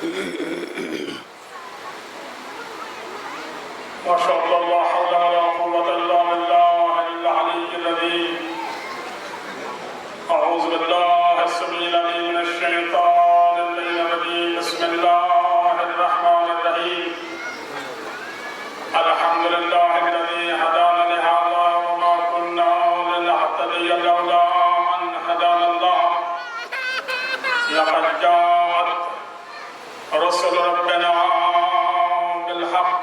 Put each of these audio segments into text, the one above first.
ما شاء الله لا حول ولا قوة إلا بالله العلي العظيم. أعوذ بالله السميع العليم من الشيطان الرجيم. بسم الله الرحمن الرحيم. الحمد لله الذي هدانا لهذا وما كنا لنهتدي لولا أن هدانا الله. لقد جاءت رسل ربنا بالحق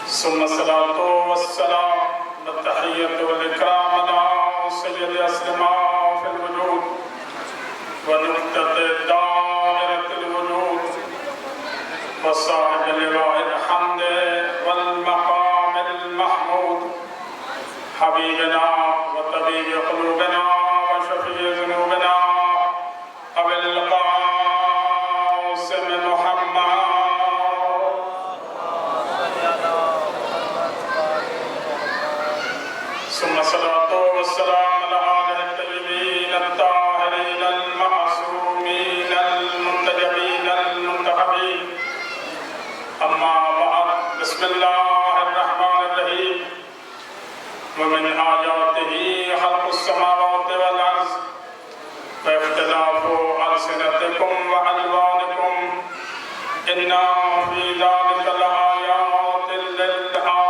ثم الصلاة والسلام والتحية والإكرام على سيد الأسماء في الوجود ونقطة دائرة الوجود وصاحب لواء الحمد والمقام المحمود حبيبنا وطبيب قلوبنا وشفيع ذنوبنا أبي القاسم محمد ثم الصلاة والسلام على آله الطيبين الطاهرين المعصومين المنتجبين المنتخبين. أما بعد، بسم الله الرحمن الرحيم. ومن آياته خلق السماوات والأرض واختلاف ألسنتكم وألوانكم إن في ذلك لآيات للعالمين.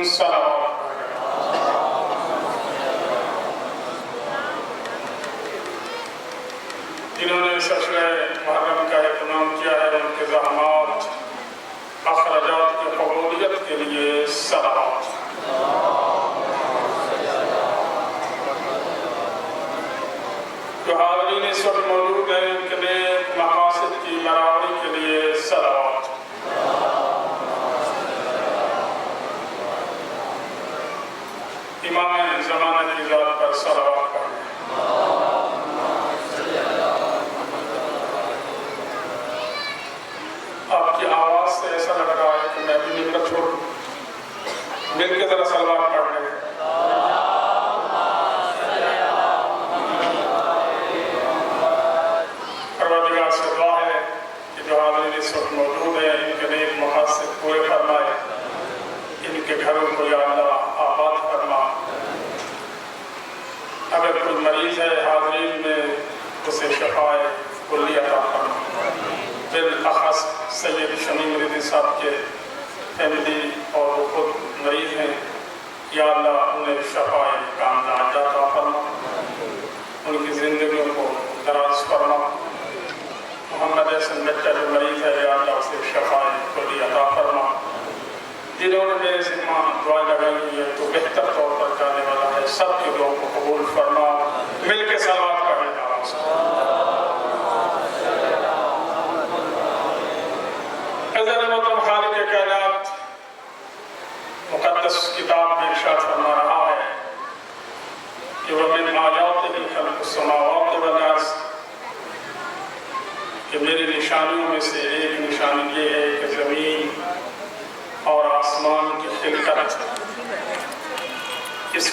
صلوات. جنہوں نے سشر محرم کا اہتمام کیا ہے ان کے زحمات اخراجات کی قبولیت کے لیے صلوات. جو حاضرین اس وقت موجود ہیں ان کے لیے مقاصد کی برابری کے لیے صلوات. امام زمانہ کی ذات پر صلوات پڑھیں. آپ کی آواز سے ایسا لگ رہا ہے کہ میں بھی نمبر چھوڑ مل کے ذرا صلوات پڑھ رہے ہیں. پروردگار سے دعا ہے کہ جو حاضرین اس وقت موجود ہیں ان کے نیک مقاصد پورے فرمائے. ان کے گھروں کو یا اللہ آباد فرما. اگر کوئی مریض ہے حاضرین میں اسے شفائے کلی عطا فرما. بالاخص سید شمیم ردی صاحب کے فیملی اور وہ خود مریض ہیں، یا اللہ انہیں شفائے کاملہ عطا فرما. ان کی زندگیوں کو دراز فرما. محمد حسن بچہ جو مریض ہے یا اللہ اسے شفائے کلی عطا فرما. جنہوں نے میرے ذمہ دعائیں لگائی ہے تو بہتر طور پر جانے والا ہے. سب کی دعاؤں کو قبول فرما. مل کے صلوات پڑھیں. عزت محترم خالق کائنات مقدس کتاب میں ارشاد فرما رہا ہے کہ وَمِنْ آیَاتِهِ خَلْقُ السَّمَاوَاتِ وَالْأَرْضِ، کہ میری نشانیوں میں سے ایک نشانی یہ ہے کہ زمین اور آسمان کی خلقت، اس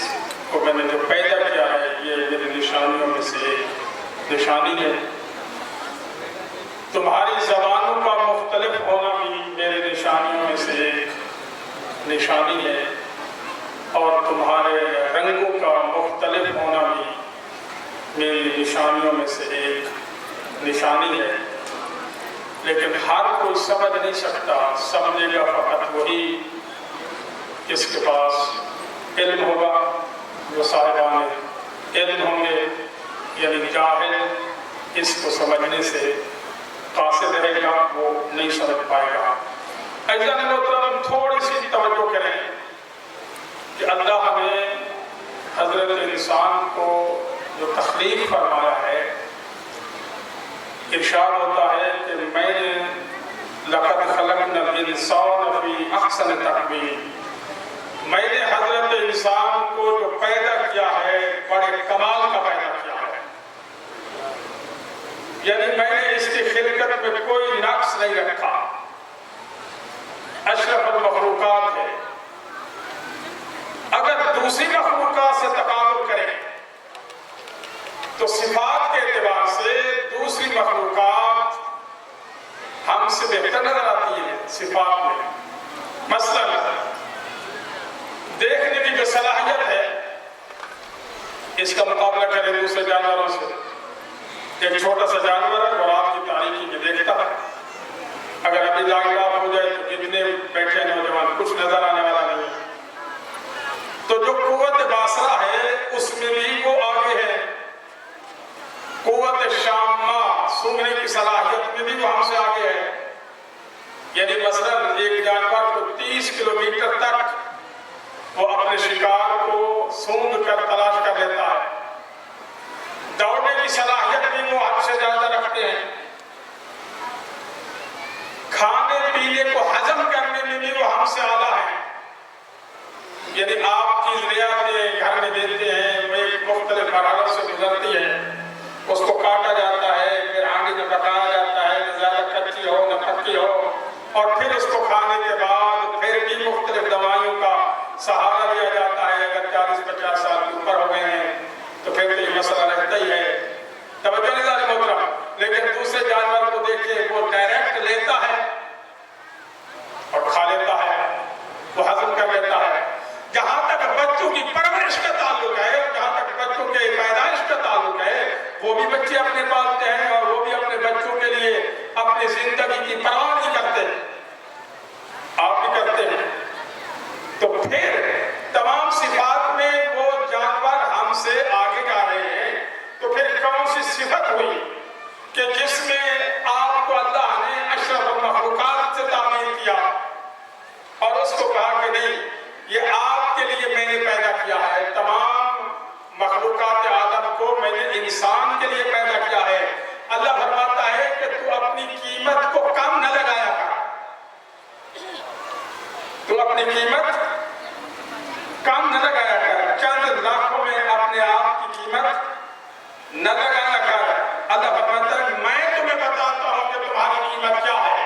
کو میں نے جو پیدا کیا ہے یہ میری نشانیوں میں سے ایک نشانی ہے. تمہاری زبانوں کا مختلف ہونا بھی میری نشانیوں میں سے ایک نشانی ہے اور تمہارے رنگوں کا مختلف ہونا بھی میری نشانیوں میں سے ایک نشانی ہے. لیکن ہر کوئی سمجھ نہیں سکتا. سمجھے گا فقط وہی جس کے پاس علم ہوگا. جو صاحبان علم ہوں گے یعنی جاہل اس کو سمجھنے سے قاصد رہے گا، وہ نہیں سمجھ پائے گا. عزیزان محترم تھوڑی سی توجہ کریں کہ اللہ نے حضرت انسان کو جو تخلیق فرمایا ہے، ارشاد ہوتا ہے کہ میں نے لقد خلقنا الانسان فی احسن تقویم، میں نے حضرت انسان کو جو پیدا کیا ہے بڑے کمال کا پیدا کیا ہے. یعنی میں نے اس کی خلقت میں کوئی نقص نہیں رکھا. اشرف المخلوقات ہے. اگر دوسری مخلوقات سے تقابل کریں تو صفات کے اعتبار سے دوسری مخلوقات ہم سے بہتر نظر آتی ہے صفات میں. مثلا دیکھنے کی جو صلاحیت ہے اس کا مقابلہ کریں دوسرے جانوروں سے. ایک چھوٹا سا جانور ہے اور رات کی تاریکی میں دیکھتا ہے. اگر ابھی لاگ رات ہو جائے تو کتنے بیٹھے نوجوان کچھ نظر آنے والا نہیں. تو جو قوت باصرہ ہے اس میں بھی وہ آگے ہے. قوت شامہ سنگنے کی صلاحیت میں بھی وہ ہم سے آگے ہے. یعنی مثلا ایک جانور کو 30 کلومیٹر تک وہ اپنے شکار کو سونگھ کر تلاش کر لیتا ہے. دوڑنے کی صلاحیت بھی وہ ہم سے زیادہ رکھتے ہیں. کھانے پینے کو ہضم کرنے میں بھی وہ ہم سے اعلیٰ ہیں. یعنی آپ کی ذریعہ گھر میں دیتے ہیں وہ ایک مختلف مرحلوں سے گزرتی ہے. اس کو کاٹا جاتا ہے, پھر آنگی میں پکایا جاتا ہے, نہ زیادہ کچی ہو نہ پکی ہو, اور پھر اس کو کھانے کے بعد پھر بھی مختلف دوائیوں کا سہارا لیا جاتا ہے. اگر 40-50 سال کے اوپر ہو گئے ہیں تو پھر تو یہ مسئلہ رہتا ہی ہے. توجہ نہیں داری محترم. لیکن دوسرے جانور کو دیکھیں وہ ڈائریکٹ لیتا ہے اور کھا لیتا ہے, وہ ہضم کر لیتا ہے. جہاں تک بچوں کی پرورش کا تعلق ہے, جہاں تک بچوں کے پیدائش کا تعلق ہے, وہ بھی بچے اپنے پالتے ہیں اور وہ بھی اپنے بچوں کے لیے اپنی زندگی کی پرواہ نہیں کرتے. آپ بھی کرتے ہیں. تو پھر تمام صفات میں وہ جانور ہم سے آگے جا رہے ہیں. تو پھر کون سی صفت ہوئی کہ جس میں آپ کو اللہ نے اشرف المخلوقات سے تعمیر کیا اور اس کو کہا کہ نہیں یہ آپ کے لیے میں نے پیدا کیا ہے. تمام مخلوقات عالم کو میں نے انسان کے لیے پیدا کیا ہے. اللہ فرماتا ہے کہ تو اپنی قیمت کو کم نہ لگایا کر. تو اپنی قیمت کم نہ لگایا کر. چند لاکھوں میں اپنے آپ کی قیمت نہ لگایا کر. اللہ فرماتا ہے میں تمہیں بتاتا ہوں کہ تمہاری قیمت کیا ہے.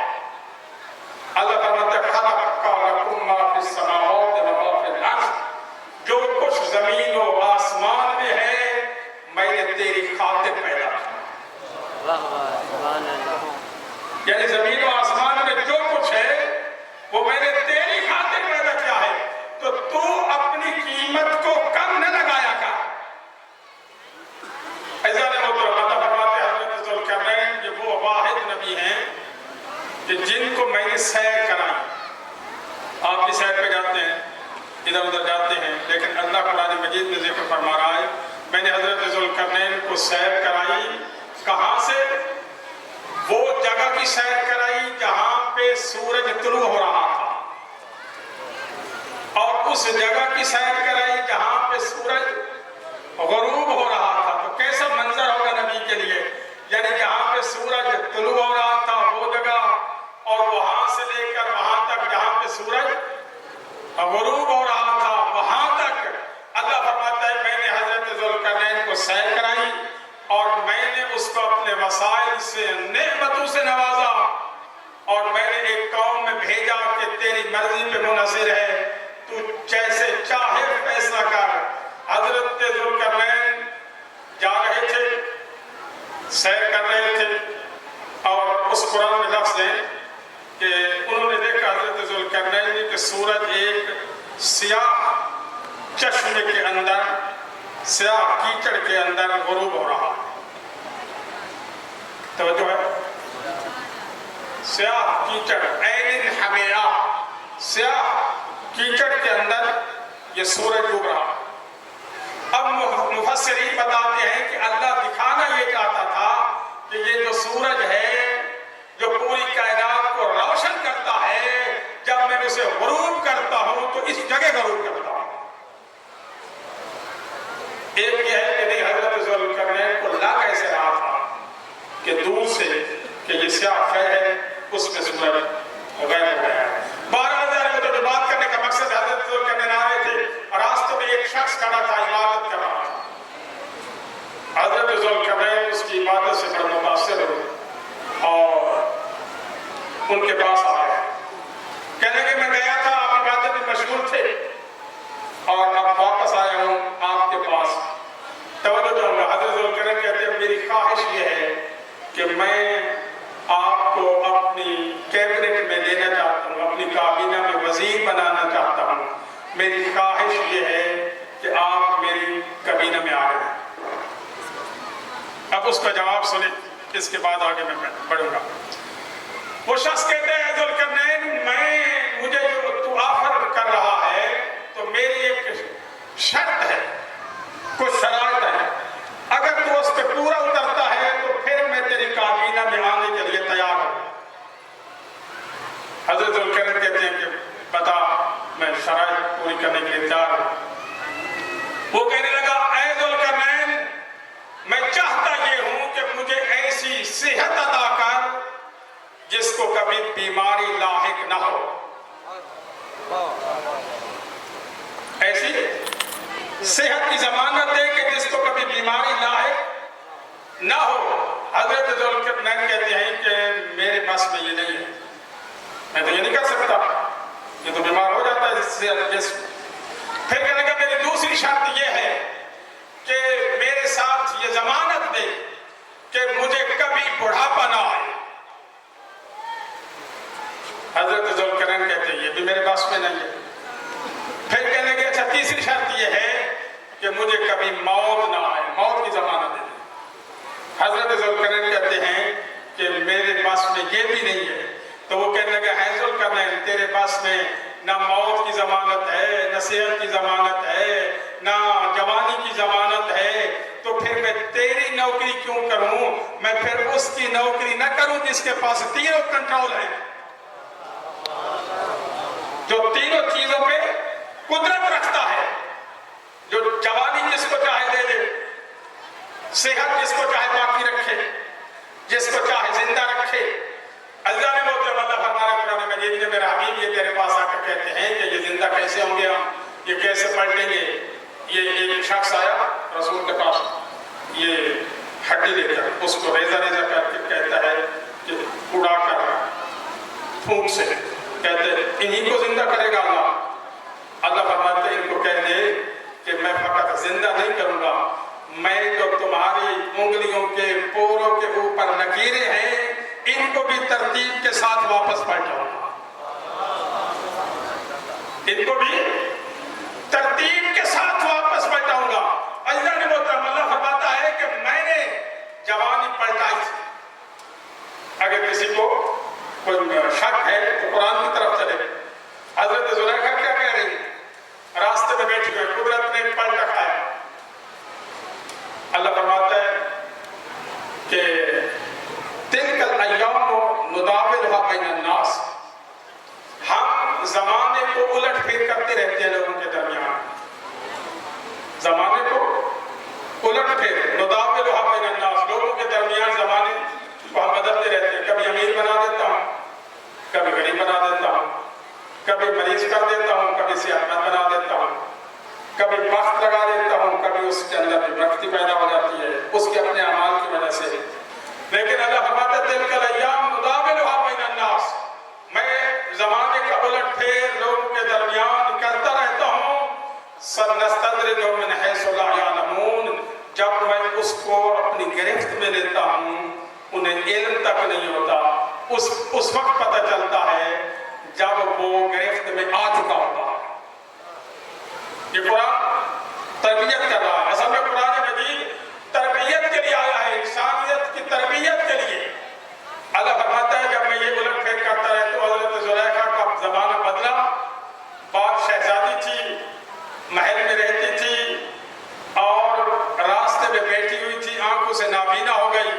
اللہ فرماتا ہے خلق لکم ما فی السماوات و ما فی الارض. جو کچھ زمین و آسمان میں ہے میں نے تیری خاطر پیدا کیا. یعنی زمین و آسمان میں جو کچھ ہے وہ میں نے تیری خاطر پیدا کیا ہے. تو اپنی قیمت کو کم نہ لگایا کر. عزیزان محترم, اللہ فرماتے ہیں حضرت ذوالقرنین یہ وہ واحد نبی ہیں کہ جن کو میں نے سیر کرائی. آپ بھی سیر پہ جاتے ہیں, ادھر ادھر جاتے ہیں, لیکن اللہ قرآن مجید میں ذکر فرما رہا ہے میں نے حضرت ذوالقرنین کو سیر کرائی. کہاں سے؟ وہ جگہ کی سیر کرائی جہاں پہ سورج طلوع ہو رہا تھا, اور اس جگہ کی سیر کرائی جہاں پہ سورج غروب ہو رہا تھا. تو کیسا منظر ہوگا نبی کے لیے. یعنی جہاں پہ سورج طلوع ہو رہا تھا وہ جگہ, اور وہاں سے لے کر وہاں تک جہاں پہ سورج غروب ہو رہا تھا وہاں تک اللہ فرماتا ہے میں نے حضرت ذوالقرنین کو سیر کرائی اور میں نے اس کو اپنے وسائل سے نعمتوں سے نوازا, اور میں نے ایک قوم میں بھیجا کہ تیری مرضی پہ منحصر ہے, تو جیسے چاہے فیصلہ کر. حضرت ذوالقرنین جا رہے تھے, سیر کر رہے تھے, اور اس قرآن میں لفظ ہے کہ انہوں نے دیکھا حضرت ذوالقرنین نے کہ سورج ایک سیاہ چشمے کے اندر, سیاہ کیچڑ کے اندر غروب ہو رہا ہے. توجہ ہے, سیاہ کیچڑ عین حمیرہ, سیاہ کیچڑ کے اندر یہ سورج ڈوب رہا. اب مفسرین بتاتے ہیں کہ اللہ دکھانا یہ چاہتا تھا کہ یہ جو سورج ہے جو پوری کائنات کو روشن کرتا ہے, جب میں اسے غروب کرتا ہوں تو اس جگہ غروب کرتا ہوں. ایک یہ ہے کہ نہیں حضرت ذوالقرنین کو لا کیسے رہا تھا کہ دور سے کہ یہ سیاہ خیر ہے اس میں سورج غائب ہو گیا ہے. 12,000 کو تو بات کرنے کا مقصد حضرت ذوالقرنین آ رہے تھے اور راستے میں ایک شخص کھڑا تھا عبادت کر رہا تھا. حضرت ذوالقرنین اس کی عبادت سے بڑا متاثر ہوئے اور ان کے پاس آ گئے. کہنے کہ میں گیا تھا, آپ عبادت میں مشغول تھے اور اب واپس آیا ہوں آپ کے پاس. توجہ چاہوں گا, حضرت ذوالقرنین کہتے ہیں میری خواہش یہ ہے کہ میں اب اس کا جواب سنیں، اس کے بعد آگے میں بڑھوں گا۔ وہ شخص کہتے ہیں ذوالقرنین مجھے جو تو آفر کر رہا ہے تو میری ایک شرط ہے، کچھ شرائط ہے، اگر تو اس پہ پورا اترتا ہے تو پھر میں تیری کابینہ میں آنے کے لیے تیار ہوں۔ حضرت ذوالقرنین کہتے ہیں کہ بتا، میں شرائط پوری کرنے کے لیے تیار ہوں۔ وہ کہنے لگا اے ذوالقرنین میں چاہتا یہ ہوں کہ مجھے ایسی صحت عطا کر جس کو کبھی بیماری لاحق نہ ہو، ایسی صحت کی ضمانت دے کہ جس کو کبھی بیماری لاحق نہ ہو۔ حضرت ذوالقرنین کہتے ہیں کہ میرے بس میں یہ نہیں ہے، میں تو یہ نہیں کر سکتا، یہ تو بیمار ہو جاتا ہے اس جسم۔ پھر کہنے لگا میری دوسری شرط یہ ہے کہ میرے ساتھ یہ ضمانت دے کہ مجھے کبھی بڑھاپا نہ آئے۔ حضرت ذوالقرنین کہتے ہیں یہ بھی میرے بس میں نہیں ہے۔ پھر کہنے لگے اچھا تیسری شرط یہ ہے کہ مجھے کبھی موت نہ آئے، موت کی ضمانت دے۔ حضرت ذوالقرنین کہتے ہیں کہ میرے بس میں یہ بھی نہیں ہے۔ تو وہ کہنے لگے ہے ذوالقرنین تیرے بس میں نہ موت کی ضمانت ہے، نہ صحت کی ضمانت ہے، نہ جوانی کی ضمانت ہے، تو پھر میں تیری نوکری کیوں کروں؟ میں پھر اس کی نوکری نہ کروں جس کے پاس تینوں کنٹرول ہے، جو تینوں چیزوں پہ قدرت رکھتا ہے، جو جوانی جس کو چاہے دے دے، صحت جس کو چاہے باقی رکھے، جس کو چاہے زندہ رکھے۔ اللہ نے بہت اللہ فرمایا قرآن مجید میں میرے حبیب یہ تیرے پاس آ کر کہتے ہیں کہ یہ زندہ کیسے ہوں گے، ہم یہ کیسے پلٹیں گے۔ یہ ایک شخص آیا رسول کے پاس، یہ ہڈی لے کر اس کو ریزہ ریزہ کر کے کہتا ہے کہ اڑا کر پھونک سے، کہتے ہیں انہی کو زندہ کرے گا اللہ۔ اللہ فرماتے ہیں ان کو کہہ دے کہ میں فقط زندہ نہیں کروں گا، میں جو تمہاری انگلیوں کے پوروں کے اوپر لکیریں ہیں ان کو بھی ترتیب کے ساتھ واپس پلٹاؤں گا، ان کو بھی ترتیب کے ساتھ واپس پلٹاؤں گا۔ اللہ نے محترم اللہ فرماتا ہے کہ میں نے جوانی پلٹائی تھی۔ اگر کسی کو کوئی شک ہے تو قرآن کی طرف چلے۔ حضرت زلیخا کیا کہہ رہی ہے؟ راستے میں بیٹھی ہوئی قدرت نے پلٹا کھایا۔ اللہ فرماتا ہے کہ تلک الایام نداولها بین الناس، ہم زمانے کو الٹ پھیر کرتے رہتے ہیں لوگوں کے درمیان، زمانے کو الٹ پھیر نداولها بین الناس، لوگوں کے درمیان زمانے کو ہم بدلتے رہتے ہیں۔ کبھی امیر بنا دیتا ہوں، کبھی غریب بنا دیتا ہوں، کبھی مریض کر دیتا ہوں، کبھی صحت مند بنا دیتا ہوں، کبھی بخت لگا دیتا ہوں، کبھی اس کے اندر بختی پیدا ہو جاتی ہے اس کے اپنے اعمال کی وجہ سے۔ لیکن اللہ فرماتا ہے تلک الایام نداولها بین الناس، میں زمانے کا الٹ پھیر لوگوں کے درمیان کرتا رہتا ہوں۔ سنستدرجهم من حیث لا یعلمون، جب میں اس کو اپنی گرفت میں لیتا ہوں انہیں علم تک نہیں ہوتا، اس وقت پتہ چلتا ہے جب وہ گرفت میں آ چکا ہوتا ہے۔ یہ قرآن تربیت کر رہا ہے، اصل میں قرآن مجید تربیت کے لیے آیا ہے، انسانیت کی تربیت کے لیے۔ اللہ فرماتا ہے جب میں یہ الٹ پھیر کرتا ہے تو حضرت زلیخا کا زمانہ بدلا۔ بات شہزادی تھی، محل میں رہتی تھی اور راستے میں بیٹھی ہوئی تھی، آنکھوں سے نابینا ہو گئی۔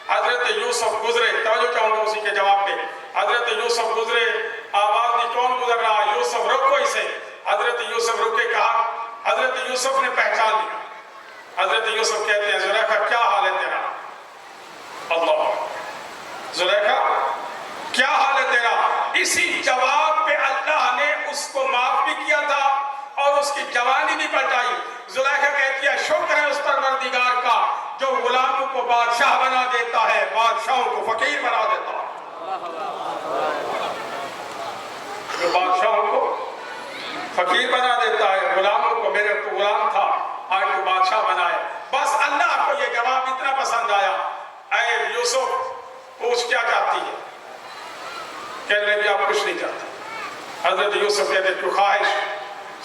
حضرت یوسف گزرے، توجہ چاہوں گا اسی کے جواب پہ۔ حضرت یوسف گزرے، آواز دی کون گزر رہا ہے؟ یوسف روکو اسے۔ حضرت یوسف رکے، کہا حضرت یوسف نے پہچان لیا۔ حضرت یوسف کہتے ہیں زلیخا کیا حال ہے تیرا؟ اللہ، زلیخا کیا حال ہے تیرا؟ اسی جواب پہ اللہ نے اس کو معاف بھی کیا تھا اور اس کی جوانی بھی پلٹائی۔ زلیخا کہتی ہے شکر ہے اس پروردگار کا جو غلاموں کو بادشاہ بنا دیتا ہے، بادشاہوں کو فقیر بنا دیتا ہے، جو بادشاہوں کو فقیر بنا دیتا ہے، غلاموں کو، میرے تو غلام تھا آج تو بادشاہ بنائے۔ بس اللہ کو یہ جواب اتنا پسند آیا، اے یوسف پوچھ کیا چاہتی ہے؟ کہنے لگی آپ کچھ نہیں چاہتے۔ حضرت یوسف کہتے تو خواہش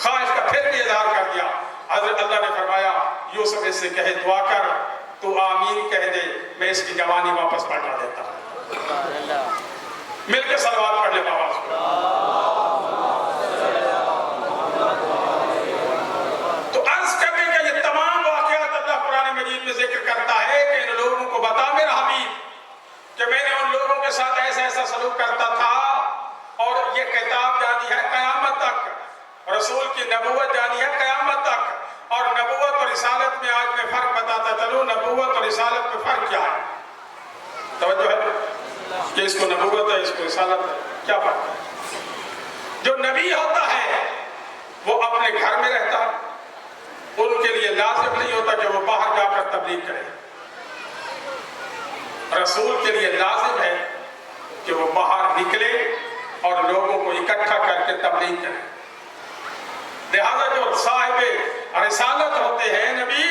کا پھر بھی اظہار کر دیا۔ حضرت اللہ نے فرمایا یوسف اس سے کہے دعا کر تو آمین کہہ دے، میں اس کی جوانی واپس پلٹا دیتا ہوں۔ مل کے صلوات پڑھ لے بابا اس کو۔ تو عرض کرنے کا یہ تمام واقعات اللہ قرآن مجید میں ذکر کرتا ہے کہ ان لوگوں کو بتا میرا حبیب کہ میں نے ان لوگوں کے ساتھ ایسا ایسا سلوک کرتا تھا، اور یہ کتاب جانی ہے قیامت تک، رسول کی نبوت جانی ہے قیامت تک، اور نبوت اور رسالت میں آج میں فرق بتاتا چلوں، نبوت اور رسالت میں فرق کیا ہے؟ توجہ ہے کہ اس کو نبوت ہے، اس کو رسالت ہے، کیا فرق ہے؟ جو نبی ہوتا ہے وہ اپنے گھر میں رہتا ہے، ان کے لیے لازم نہیں ہوتا کہ وہ باہر جا کر تبلیغ کرے۔ رسول کے لیے لازم ہے کہ وہ باہر نکلے اور لوگوں کو اکٹھا کر کے تبلیغ کرے۔ لہذا جو صاحب رسالت ہوتے ہیں نبی،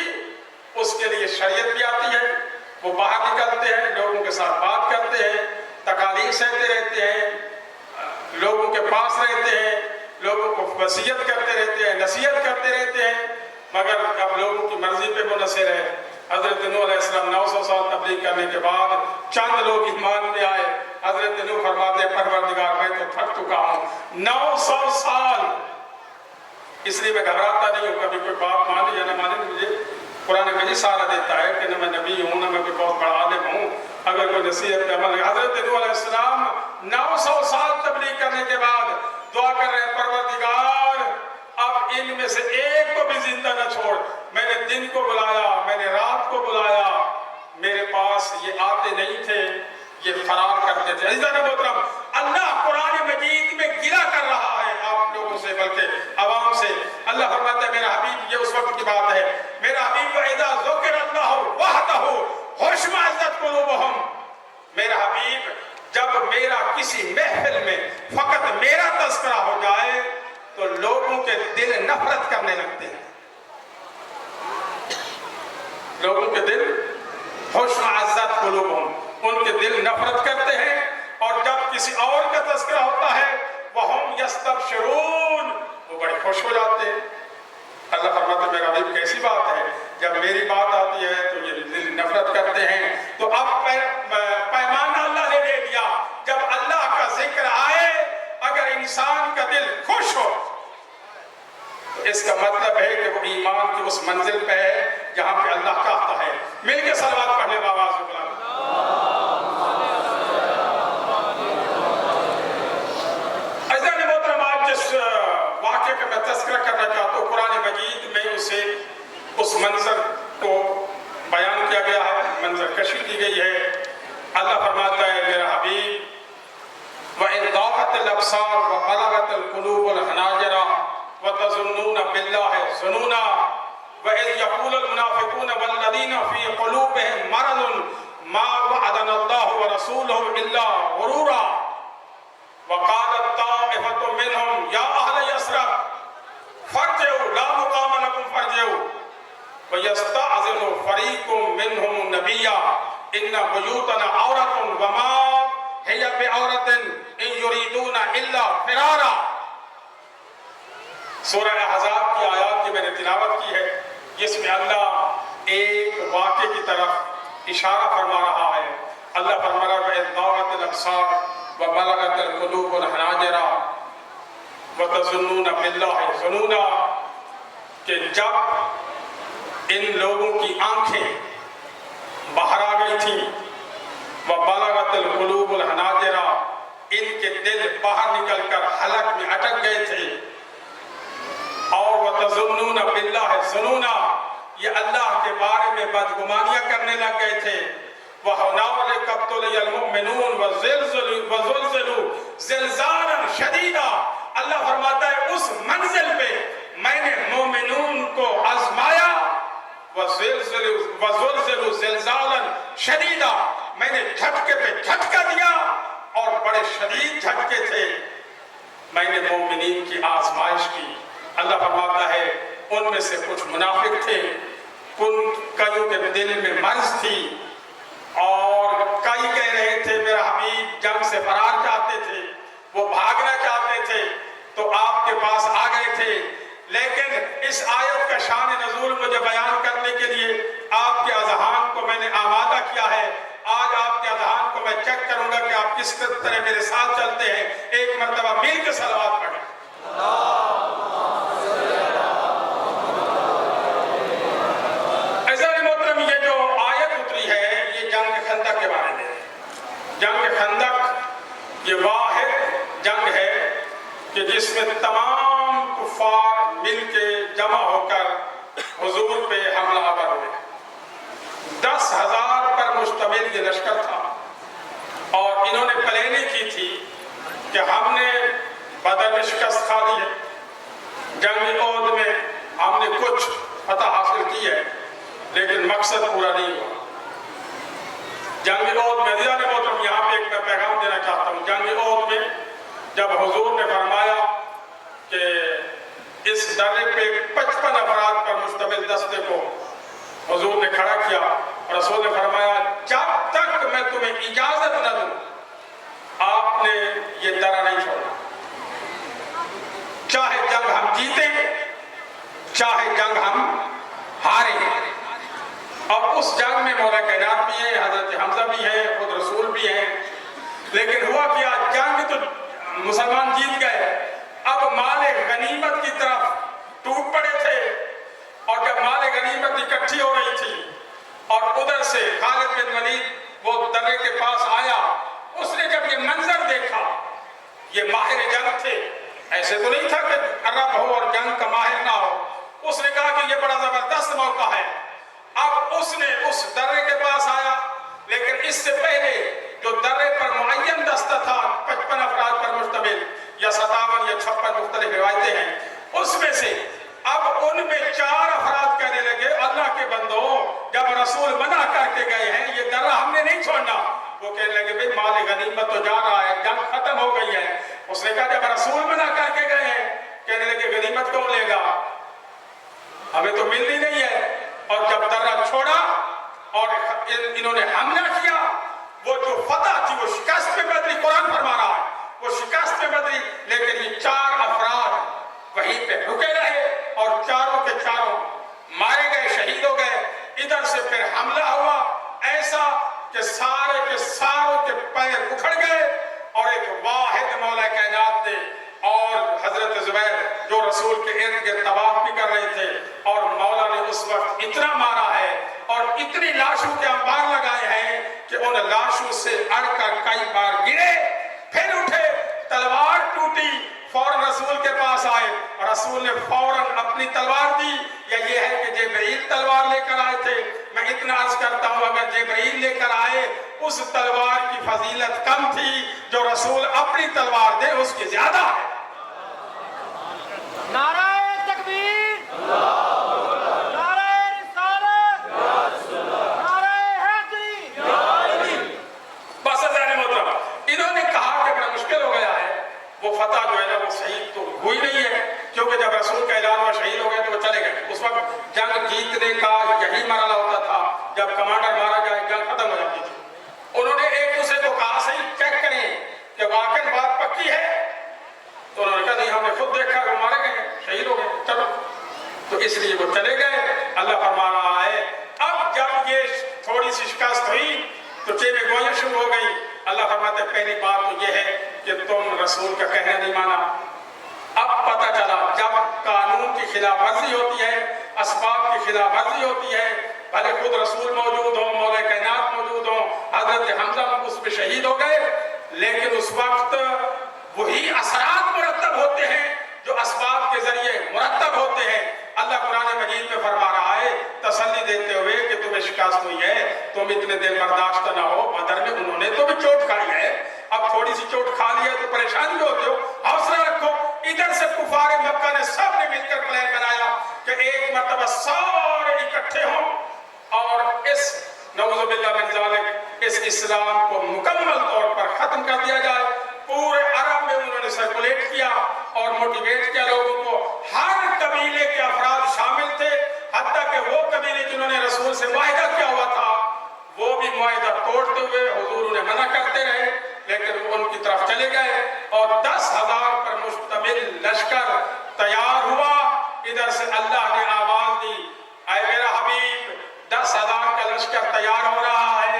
اس کے لیے شریعت بھی آتی ہے، وہ باہر نکلتے ہیں، لوگوں کے ساتھ بات کرتے ہیں، تکالیف سہتے رہتے ہیں، لوگوں کے پاس رہتے ہیں، لوگوں کو وصیت کرتے رہتے ہیں، نصیحت کرتے رہتے ہیں، مگر اب لوگوں کی مرضی پہ منحصر ہے۔ حضرت نوح علیہ السلام 900 سال تبلیغ کرنے کے بعد چند لوگ ایمان میں آئے۔ حضرت نوح فرماتے ہیں پروردگار میں تو تھک چکا ہوں 900 سال، اس لیے میں گھبراتا نہیں ہوں، کبھی کوئی بات مانے یا نہ مانے، مجھے قرآن مجید سہارا دیتا ہے کہ نہ میں نبی ہوں نہ میں کوئی بہت بڑا عالم ہوں، اگر کوئی نصیحت پہ عمل۔ حضرت نوح علیہ السلام 900 سال تبلیغ کرنے کے بعد دعا کر رہے ہیں پروردگار اب ان میں سے ایک کو بھی زندہ نہ چھوڑ، میں نے دن کو بلایا، میں نے رات کو بلایا، میرے پاس یہ آتے نہیں تھے، یہ فرار کرتے تھے۔ عزیزان محترم، اللہ قرآن مجید میں گلہ کر رہا ہے آپ لوگوں سے، بلکہ عوام سے۔ اللہ فرماتا ہے میرا حبیب، یہ اس وقت کی بات ہے، میرا حبیب وَإِذَا ذُكِرَ اللَّهُ وَحْدَهُ حُشْمَئَزَّتْ قُلُوبُهُمْ، میرا حبیب جب میرا کسی محفل میں فقط میرا تذکرہ ہو جائے تو لوگوں کے دل نفرت کرنے لگتے ہیں، لوگوں کے دل حُشْمَئَزَّتْ قُلُوبُهُمْ، ان کے دل نفرت کرتے ہیں، اور جب کسی اور کا تذکرہ ہوتا ہے وَهُمْ يَسْتَبْشِرُونَ، وہ بڑے خوش ہو جاتے ہیں۔ اللہ فرماتا ہے میرا حبیب کیسی بات ہے، جب میری بات آتی ہے تو یہ دل نفرت کرتے ہیں۔ تو اب پیمانہ اللہ نے دے دیا، جب اللہ کا ذکر آئے اگر انسان کا دل خوش ہو تو اس کا مطلب ہے کہ وہ ایمان کی اس منزل پہ ہے جہاں پہ اللہ کہتا ہے۔ مل کے صلوات پڑھنے بابا سے بلا۔ عزیزان محترم، آج جس واقعے کا میں تذکرہ کرنا چاہتا ہوں، قرآن مجید میں اسے اس منظر کو بیان کیا گیا ہے، منظر کشی کی گئی ہے۔ اللہ فرماتا ہے میرا حبیب وَإِن ضَاقَتِ الْأَبْصَارُ وَبَلَغَتِ الْقُلُوبُ الْحَنَاجِرَ وَتَظُنُّونَ بِاللَّهِ الظُّنُونَ وَإِذْ يَقُولُ الْمُنَافِقُونَ وَالَّذِينَ فِي قُلُوبِهِم مَّرَضٌ مَّا وَعَدَنَا اللَّهُ وَرَسُولُهُ إِلَّا غُرُورًا وَقَالَتْ طَائِفَةٌ مِّنْهُمْ يَا أَهْلَ يَثْرِبَ فَارْجِعُوا لَا مُقَامَ لَكُمْ فَارْجِعُوا وَيَسْتَأْذِنُ فَرِيقٌ مِّنْهُمُ النَّبِيَّ إِنَّ بُيُوتَنَا عَوْرَةٌ وَمَا هِيَ بِعَوْرَةٍ إِن يُرِيدُونَ إِلَّا فِرَارًا۔ سورہ احزاب کی آیات کی میں نے تلاوت کی ہے، جس میں اللہ ایک واقعے کی طرف اشارہ فرما رہا ہے۔ اللہ فرما رہا ہے وَإِذْ ضَاقَتِ الْأَبْصَارُ وَبَلَغَتِ الْقُلُوبُ الْحَنَاجِرَ وَتَظُنُّونَ بِاللَّهِ الظُّنُونَ، کہ جب ان لوگوں کی آنکھیں باہر آ گئی تھیں، وَبَلَغَتِ الْقُلُوبُ الْحَنَاجِرَ، ان کے دل باہر نکل کر حلق میں اٹک گئے تھے، اور وَتَظُنُّونَ بِاللَّهِ الظُّنُونَ، یہ اللہ کے بارے میں بدگمانیاں کرنے لگ گئے تھے۔ وَهُنَالِكَ ابْتُلِيَ الْمُؤْمِنُونَ وَزُلْزِلُوا زِلْزَالًا شَدِيدًا، اللہ فرماتا ہے اس منزل پہ میں نے مومنون کو آزمایا، وَزُلْزِلُوا زِلْزَالًا شَدِيدًا، میں نے جھٹکے پہ جھٹکا دیا اور بڑے شدید جھٹکے تھے، میں نے مومنین کی آزمائش کی۔ اللہ فرماتا ہے ان میں سے کچھ منافق تھے، کئیوں کے دل میں مرض تھی، اور کئی کہہ رہے تھے میرا حبیب جنگ سے فرار چاہتے تھے، وہ بھاگنا چاہتے تھے تو آپ کے پاس آ گئے تھے، لیکن اس آیت کا شان نزول مجھے بیان کرنے کے لیے آپ کے اذہان کو کیا ہے. آج آپ کے اذہان کو میں چیک کروں گا کہ آپ کس طرح میرے ساتھ چلتے ہیں. ایک مرتبہ مل کے صلوات پڑھیں. عزیزان محترم، یہ جو آیت اتری ہے یہ جنگ خندق کے بارے میں. جنگ خندق یہ واحد جنگ ہے کہ جس میں تمام کفار مل کے جمع ہو کر حضور پہ حملہ آور ہوئے. 10,000 پر مشتمل یہ لشکر تھا اور انہوں نے پلاننگ کی تھی کہ ہم نے بدر میں شکست کھا لی ہے، جنگ احد میں ہم نے کچھ فتح حاصل کی ہے، لیکن مقصد پورا نہیں ہوا. جنگ احد میں عزیزان محترم یہاں پہ ایک میں پیغام دینا چاہتا ہوں. جنگ احد میں جب حضور نے فرمایا کہ اس درے پہ 55 افراد پر مشتمل دستے کو حضور نے کھڑا کیا اور رسول نے فرمایا جب تک میں تمہیں اجازت نہ دوں آپ نے یہ درہ نہیں چھوڑنا. چاہے جنگ ہم جیتیں چاہے جنگ ہم ہاریں. اور اس جنگ میں مولا کائنات بھی ہیں، حضرت حمزہ بھی ہیں، خود رسول بھی ہیں. لیکن ہوا کیا، جنگ تو مسلمان جیت گئے، اب مال غنیمت کی طرف ٹوٹ پڑے تھے. اور جب مال غنیمت اکٹھی ہو رہی تھی اور ادھر سے خالد بن ولید وہ درے کے پاس آیا، اس نے جب یہ منظر دیکھا، یہ ماہر جنگ تھے، ایسے تو نہیں تھا کہ عرب ہو اور جنگ کا ماہر نہ ہو. اس نے کہا کہ یہ بڑا زبردست موقع ہے. اب اس نے اس درے کے پاس آیا، لیکن اس سے پہلے جو درے پر معین دستہ تھا 55 افراد پر مشتمل یا 57 یا 56 مختلف روایتیں ہیں، اس میں سے اب ان میں 4 افراد کہنے لگے اللہ کے بندوں جب رسول منع کر کے گئے ہیں یہ درہ ہم نے نہیں چھوڑنا. وہ کہنے لگے بھئی مال غنیمت تو جا رہا ہے، جنگ ختم ہو گئی ہے. اس نے کہا جب رسول منع کر کے گئے ہیں، کہنے لگے غنیمت کون لے گا، ہمیں تو ملنی نہیں ہے. اور جب درہ چھوڑا اور انہوں نے حملہ کیا، وہ جو فتح تھی وہ شکست میں بدلی. قرآن فرما رہا ہے وہ شکست میں بدلی، لیکن یہ 4 افراد وہیں پہ رکے رہے اور چاروں کے چاروں مارے گئے، شہید ہو گئے. ادھر سے پھر حملہ ہوا ایسا کہ سارے کے ساروں کے پیر اکھڑ گئے اور ایک واحد مولا کائنات نے اور حضرت زبیر جو رسول کے ارد گرد طواف بھی کر رہے تھے، اور مولا نے اس وقت اتنا مارا ہے اور اتنی لاشوں کے انبار لگائے ہیں کہ ان لاشوں سے اڑ کر کئی بار گرے، پھر اٹھے، تلوار ٹوٹی، فوراً رسول کے پاس آئے اور رسول نے فوراً اپنی تلوار دی. یا یہ ہے کہ جبرائیل تلوار لے کر آئے تھے؟ میں اتنا عرض کرتا ہوں اگر جبرائیل لے کر آئے اس تلوار کی فضیلت کم تھی، جو رسول اپنی تلوار دے اس کی زیادہ ہے. نعرہ تکبیر، نعرہ رسالت، نعرہ حیدری. بس عزیزان محترم انہوں نے کہا کہ بڑا مشکل ہو گیا ہے، وہ فتح جو ہے نا وہ شہید تو ہوئی نہیں ہے، کیونکہ جب رسول کا اعلان ہوا شہید ہو گئے تو وہ چلے گئے. اس وقت جنگ جیتنے کا یہی مرحلہ ہوتا تھا، جب کمانڈر مارا جائے جنگ ختم ہو جاتی تھی. انہوں نے ایک دوسرے کو کہا صحیح چیک کریں کہ واقعی بات پکی ہے، تو انہوں نے کہا نہیں ہم نے خود دیکھا وہ مارے گئے شہید ہو گئے چلو. تو اس لیے وہ چلے گئے. اللہ فرما رہا ہے اب جب یہ تھوڑی سی شکست ہوئی تو چیبیں گوئیاں شروع ہو گئی. اللہ فرماتے پہلی بات تو یہ ہے کہ تم رسول کا کہنا نہیں مانا. اب پتہ چلا جب قانون کی خلاف ورزی ہوتی ہے، اسباب کی خلاف ورزی ہوتی ہے، بھلے خود رسول موجود ہوں، مولا کائنات موجود ہوں، حضرت حمزہ اس پہ شہید ہو گئے، لیکن اس وقت وہی اثرات مرتب ہوتے ہیں جو اسباب کے ذریعے مرتب ہوتے ہیں. اللہ قرآن مجید میں فرما رہا ہے تسلی دیتے ہوئے کہ تمہیں شکست ہوئی ہے، تم اتنے دل برداشت نہ ہو. بدر میں انہوں نے تو بھی چوٹ کھائی ہے، اب تھوڑی سی چوٹ کھا لی ہے تو پریشانی ہوتے ہو، حوصلہ رکھو. ادھر سے کفار مکہ نے سب نے مل کر پلان بنایا کہ ایک مرتبہ سارے اکٹھے ہوں اور اس نعوذ باللہ من ذالک اس اسلام کو مکمل طور پر ختم کر دیا جائے. پورے عرب میں انہوں نے سرکولیٹ کیا اور موٹیویٹ کیا لوگوں کو. ہر قبیلے کے افراد شامل تھے، حتیٰ کہ وہ قبیلے جنہوں نے رسول سے معاہدہ کیا ہوا تھا وہ بھی معاہدہ توڑتے ہوئے حضور انہیں منع کرتے رہے، لیکن وہ ان کی طرف چلے گئے اور 10,000 پر مشتمل لشکر تیار ہوا. ادھر سے اللہ نے آواز دی اے میرا حبیب 10,000 کا لشکر تیار ہو رہا ہے،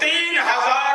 3,000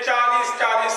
40-40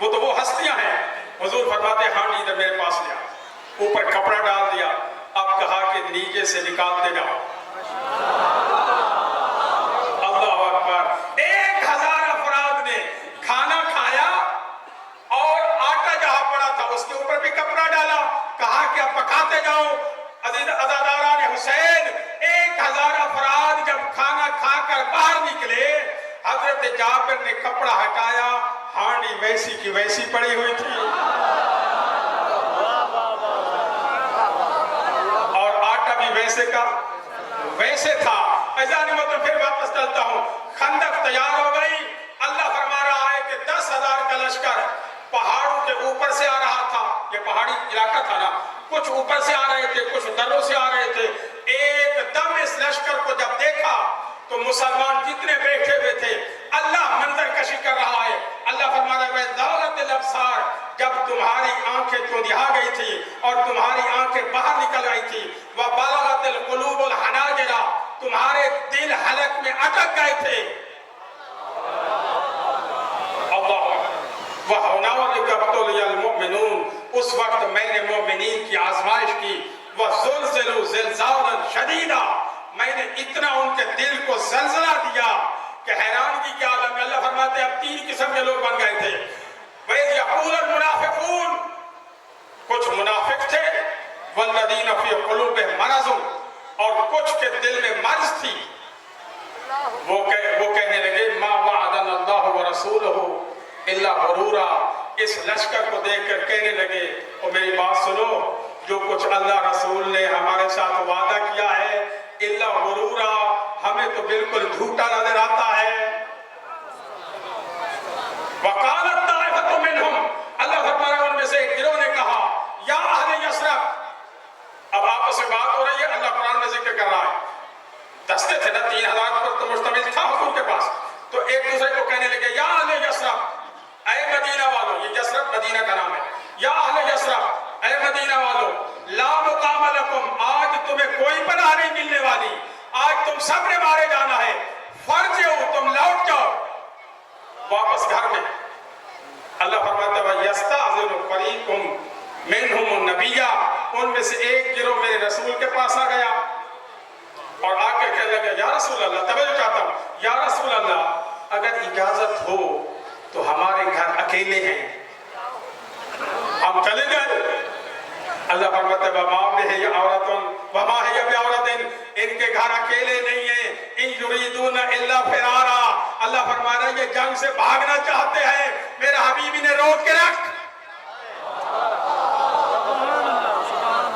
وہ تو وہ ہستیاں ہیں. حضور فرماتے ہانڈی ادھر میرے پاس لیا, اوپر کپڑا ڈال دیا, اب کہا کہ نیچے سے نکالتے جاؤ. اللہ اکبر. 1000 افراد نے کھانا کھایا اور آٹا جہاں پڑا تھا اس کے اوپر بھی کپڑا ڈالا, کہا کہ اب پکاتے جاؤ. عزاداران حسین 1000 افراد جب کھانا کھا کر باہر نکلے, حضرت جابر نے کپڑا ہٹایا, ہانڈی ویسی کی ویسی پڑی ہوئی تھی اور آٹا بھی ویسے کا ویسے تھا. ایزانی مطلب پھر واپس چلتا ہوں. خندق تیار ہو گئی. اللہ فرما رہا ہے کہ 10,000 کا لشکر پہاڑوں کے اوپر سے آ رہا تھا. یہ پہاڑی علاقہ تھا نا, کچھ اوپر سے آ رہے تھے, کچھ دروں سے آ رہے تھے. ایک دم اس لشکر کو جب دیکھا تو مسلمان جتنے بیٹھے ہوئے تھے, اللہ منظر کشی کر رہا ہے. اللہ فرما رہا ہے ذالت الابصار, جب تمہاری آنکھیں چوندھا گئی تھی اور تمہاری آنکھیں باہر نکل گئی تھی, وبلغت القلوب الحناجر, تمہارے دل حلق میں اٹک گئے تھے. وَهُنَالِكَ ابْتُلِيَ الْمُؤْمِنُونَ, اس وقت میں نے مومنین کی آزمائش کی. وَزُلْزِلُوا زِلْزَالًا شَدِيدًا, میں نے اتنا ان کے دل کو زلزلہ دیا کہ حیرانگی کے عالم میں. اللہ فرماتے ہیں اب 3 قسم کے لوگ بن گئے تھے. وَإِذْ يَقُولُ الْمُنَافِقُونَ, کچھ منافق تھے, وَالَّذِينَ فِي قُلُوبِهِم مَرَضٌ, اور کچھ کے دل میں مرض تھی. وہ کہنے لگے مَا وَعَدَنَا اللَّهُ وَرَسُولُهُ إِلَّا غُرُورًا. اس لشکر کو دیکھ کر کہنے لگے اور میری بات سنو, جو کچھ اللہ رسول نے ہمارے ساتھ وعدہ کیا ہے إِلَّا غُرُورًا, ہمیں تو بالکل جھوٹا نظر آتا ہے. وَقَالَتْ طَائِفَةٌ مِّنْهُمْ, اللہ فرماتا ہے ان میں سے ایک گروہ نے کہا یا اہل یثرب. اب آپس میں بات ہو رہی ہے, اللہ قرآن میں ذکر کر رہا ہے. دستے تھے نا, 3000 پر تو مشتمل تھا حضور کے پاس, تو ایک دوسرے کو کہنے لگے یا اہل یثرب, اے مدینہ والو. یہ یثرب مدینہ کا نام ہے. یا اہل یثرب, اے مدینہ والو, لا مقام لکم, آج تمہیں کوئی پناہ نہیں ملنے والی, آج تم سب نے مارے جانا ہے. فرجعوا, تم لوٹ جاؤ واپس گھر میں. اللہ فرماتا ہے وَيَسْتَأْذِنُ فَرِيقٌ مِّنْهُمُ النَّبِيَّ, ان میں سے ایک گروہ میرے رسول کے پاس آ گیا اور آ کر کہنے لگا یا رسول اللہ, توجہ چاہتا ہوں, یا رسول اللہ اگر اجازت ہو تو ہمارے گھر اکیلے ہیں, ہم چلے گئے. اللہ فرماتا ہے وَمَا بِهِ عَوْرَةٌ وَمَا هِيَ بِعَوْرَةٍ, ان کے گھر اکیلے نہیں ہیں. إِن يُرِيدُونَ إِلَّا فِرَارًا, اللہ فرما رہا ہے یہ جنگ سے بھاگنا چاہتے ہیں. میرا حبیب انہیں روک کے رکھ,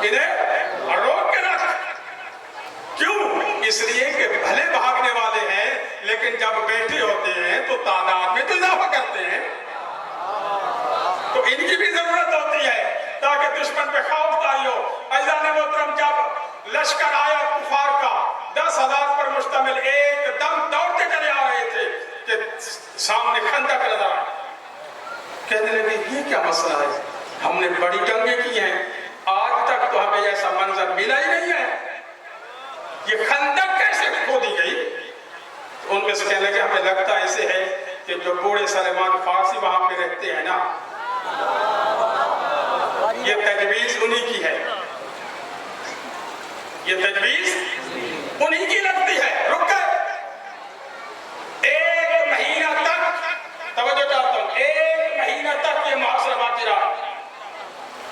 انہیں روک کے رکھ. کیوں؟ اس لیے کہ بھلے بھاگنے والے ہیں لیکن جب بیٹھے ہوتے ہیں تو تعداد میں تو اضافہ کرتے ہیں, تو ان کی بھی ضرورت ہوتی ہے تاکہ دشمن پہ خوف طاری ہو. عزیزان محترم, جب لشکر آیا کفار کا 10,000 پر مشتمل, ایک دم دوڑتے چلے آ رہے تھے کہ سامنے خندق نظر آیا. کہنے لگے یہ کیا مسئلہ ہے, ہم نے بڑی جنگیں کی ہیں, آج تک تو ہمیں ایسا منظر ملا ہی نہیں ہے, یہ خندق کیسے کھودی گئی. ان میں سے کہنے لگے ہمیں لگتا ایسے ہے کہ جو بوڑھے سلیمان فارسی وہاں پہ رہتے ہیں نا, یہ تجویز انہی کی ہے, یہ تجویز انہی کی لگتی ہے. رک گئے 1 مہینہ تک, توجہ چاہتا ہوں, 1 مہینہ تک یہ محاصرہ باقی رہا.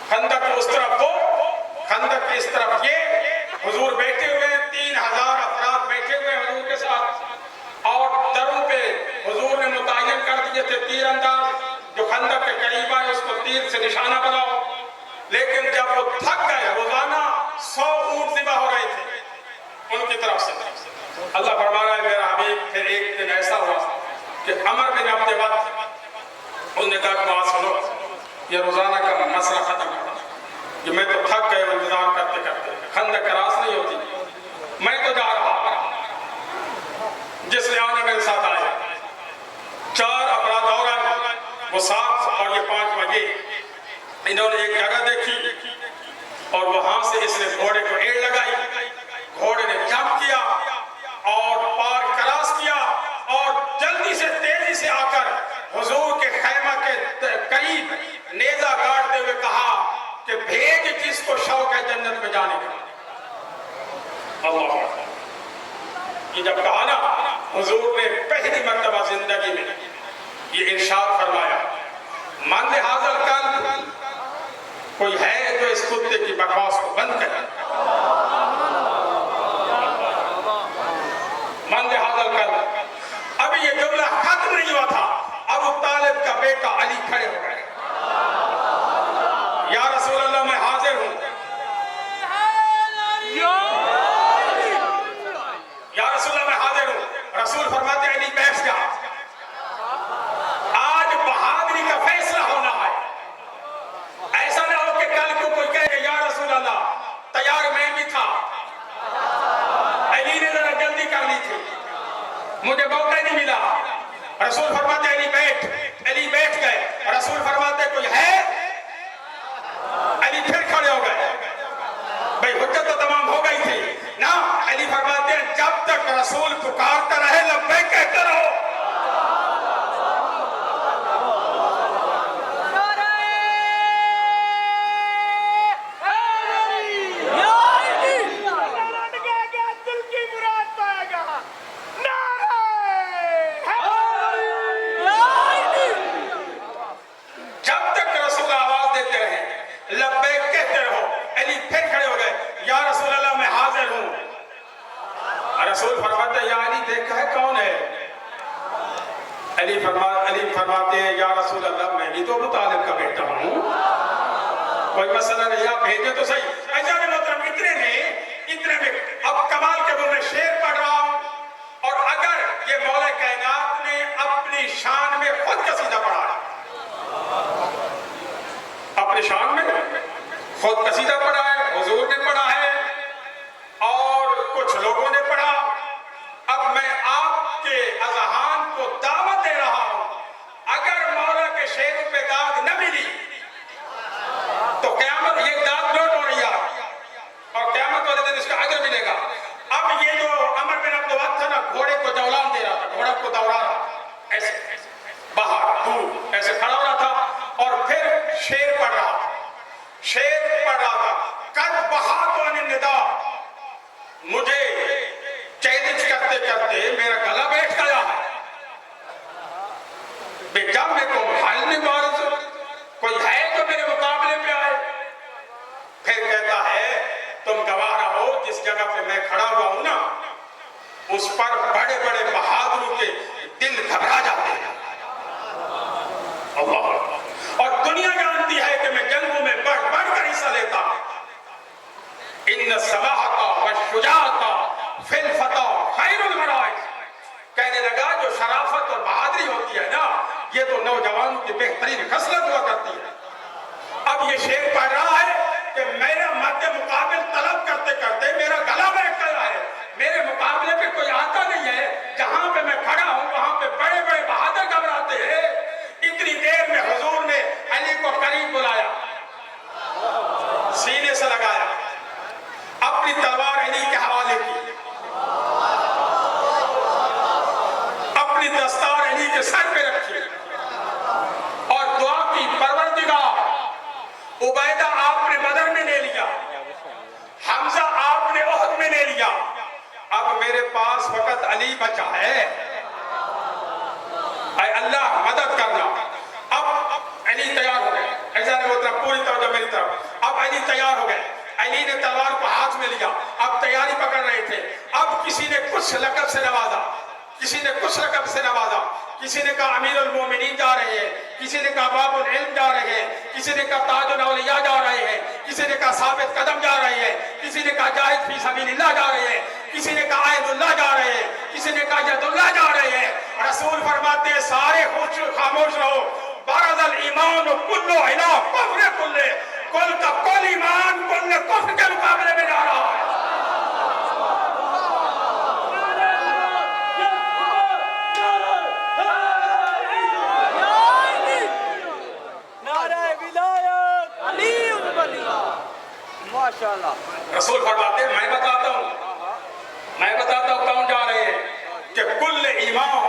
خندق اس طرف وہ, خندق اس طرف یہ. حضور بیٹھے ہوئے, 3000 افراد بیٹھے ہوئے حضور کے ساتھ, اور دروں پہ حضور نے متعین کر دیے تھے تیر انداز, جو خندق کے قریب آئے اس کو تیر سے نشانہ بناؤ. لیکن جب وہ تھک گئے, روزانہ 100 اونٹ ذبح ہو رہے تھے ان کی طرف سے. اللہ فرما رہا ہے میرا حبیب, پھر ایک دن ایسا ہوا کہ عمر بن عبد وقت, انہوں نے کہا کہ بات سنو, یہ روزانہ کا مسئلہ ختم کرنا, کہ میں تو تھک گئے انتظار کرتے کرتے, خندق کراس نہیں ہوتی, میں تو جا رہا. جس نے آنے میرے ساتھ آیا, 4 افراد اور آئے, وہ 7 اور یہ 5 بجے. انہوں نے ایک جگہ دیکھی اور وہاں سے اس نے گھوڑے کو ایڑ لگائی, گھوڑے نے جمپ کیا اور پار کراس کیا اور جلدی سے تیزی سے آ کر حضور کے خیمہ کے قریب کہ جب کہا نا حضور نے پہلی مرتبہ زندگی میں یہ ارشاد فرمایا من ھذا الکلب، کوئی ہے جو اس کتے کی بکواس کو بند کرے، من ھذا الکلب۔ ابھی یہ جملہ ختم نہیں ہوا تھا، ابو طالب کا بیٹا علی کھڑے ہو گئے، یا رسول اللہ میں حاضر ہوں، یا رسول اللہ میں حاضر ہوں۔ رسول فرماتے علی بیٹھ جا، آج بہادری کا فیصلہ ہونا ہے، ایسا نہ ہو کہ کل کو کوئی کہے کہ یا رسول اللہ تیار میں بھی تھا، علی نے ذرا جلدی کر لی تھی، مجھے موقع نہیں ملا۔ رسول فرماتے علی بیٹھ، علی بیٹھ گئے۔ رسول فرماتے کوئی ہے، علی پھر کھڑے ہو گئے، بھئی حجت تو تمام ہو گئی تھی نا۔ علی فرماتے ہیں جب تک رسول پکارتا رہے لبیک کہتے رہو۔ جب تک رسول آواز دیتے رہے لبیک کہتے رہو۔ علی پھر کھڑے ہو گئے، یا رسول اللہ میں حاضر ہوں۔ رسول فرماتے ہیں یا علی دیکھا ہے کون ہے؟ علی فرماتے ہیں یا رسول اللہ میں بھی تو ابو طالب کا بیٹا ہوں، کوئی مسئلہ نہیں، آپ بھیجے تو صحیح۔ عزیزان محترم اتنے میں اب کمال کے وہ میں شعر پڑھ رہا ہوں، اور اگر یہ مولا کائنات نے اپنی شان میں خود قصیدہ پڑھا ہے، اپنے شان میں خود قصیدہ پڑھا ہے، حضور نے پڑھا ہے اور کچھ لوگوں نے پڑھا، اب میں آپ کے اذہان کو دعوت دے رہا ہوں، اگر مولا کے شعر پہ داد نہ ملی تو قیامت یہ داد نوٹ ہو رہی ہے اور قیامت والے دن اس کا اجر ملے گا۔ اب یہ جو عمر بن عبد الوہاب تھا نا، گھوڑے کو جولان دے رہا تھا، گھوڑا کو دوڑا رہا تھا، ایسے باہر دور ایسے کھڑا ہو رہا تھا اور پھر شعر پڑھ رہا تھا، شعر پڑھ رہا تھا قد بہات عن الندا، مجھے چیلنج کرتے کرتے میرا گلا بیٹھ گیا ہے، بیٹا میں کو حل میں بارز کوئی ہے جو میرے مقابلے پہ آئے؟ پھر کہتا ہے تم گواہ رہو جس جگہ پہ میں کھڑا ہوا ہوں نا، اس پر بڑے بڑے بہادروں کے دل گھبرا جاتے ہیں، اللہ، اور دنیا جانتی ہے کہ میں جنگوں میں بڑھ بڑھ کر حصہ لیتا ہوں۔ ان الصباحۃ والشجاعۃ فی الفتى خیر الغرائز، کہنے لگا جو شرافت اور بہادری ہوتی ہے نا، یہ تو نوجوانوں کی بہترین خصلت ہوا کرتی ہے۔ اب یہ شعر پڑھ رہا ہے کہ میرا مد مقابل طلب کرتے کرتے میرا گلا بیٹھ گیا ہے، میرے مقابلے پہ کوئی آتا نہیں ہے، جہاں پہ میں کھڑا ہوں وہاں پہ بڑے بڑے بہادر گھبراتے ہیں۔ اتنی دیر میں حضور نے علی کو قریب بلایا، سینے سے لگایا، اپنی تلوار علی کے حوالے کی، اپنی دستار علی کے سر پہ رکھی اور دعا کی پروردگار عبیدہ آپ نے بدر میں لے لیا، حمزہ آپ نے احد میں لے لیا، اب میرے پاس وقت علی بچا ہے، اے اللہ مدد کرنا۔ اب علی تیار ہو گئے، ایسا نہیں ہوتا، پوری توجہ میری طرف، اب علی تیار ہو گئے، علی نے تلوار کو ہاتھ میں لیا، اب تیاری پکڑ رہے تھے، اب کسی نے کچھ لقب سے نوازا، کسی نے کچھ لقب سے نوازا، کسی نے کہا امیر المومنین جا رہے ہیں، کسی نے کہا باب العلم جا رہے ہیں، کسی نے کہا تاج الاولیاء جا رہے ہیں، کسی نے کہا ثابت قدم جا رہے ہیں، کسی نے کہا جاہد فی سبیل اللہ جا رہے ہیں، کسی نے کہا عید اللہ جا رہے ہیں، کسی نے کہا ید اللہ جا رہے ہیں۔ رسول فرماتے ہیں سارے خاموش رہو، برز الایمان کل الی کفر کل، کل کا کل ایمان کل کفر کے مقابلے میں جا رہا ہے۔ رسول فرماتے ہیں میں بتاتا ہوں کون جا رہے ہیں، کہ کل ایمان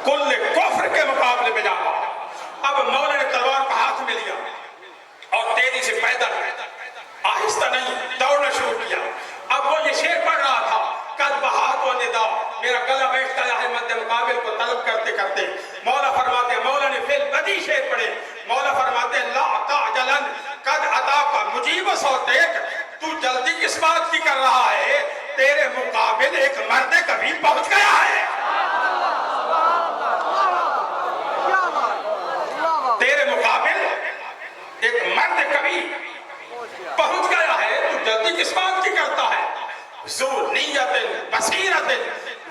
کل کفر کے مقابلے میں جانا۔ اب مولا نے تلوار کو ہاتھ میں لیا اور تیزی سے پیدل آہستہ نہیں دوڑنا شروع کیا۔ اب وہ یہ شعر پڑھ رہا تھا قد بہات جلدی کس بات کی کر رہا ہے؟ تیرے مقابل ایک مرد کبھی پہنچ گیا ہے، تیرے مقابل ایک مرد کبھی پہنچ گیا ہے، تو جلدی کس بات کی کرتا ہے؟ ذو نیت بصیرت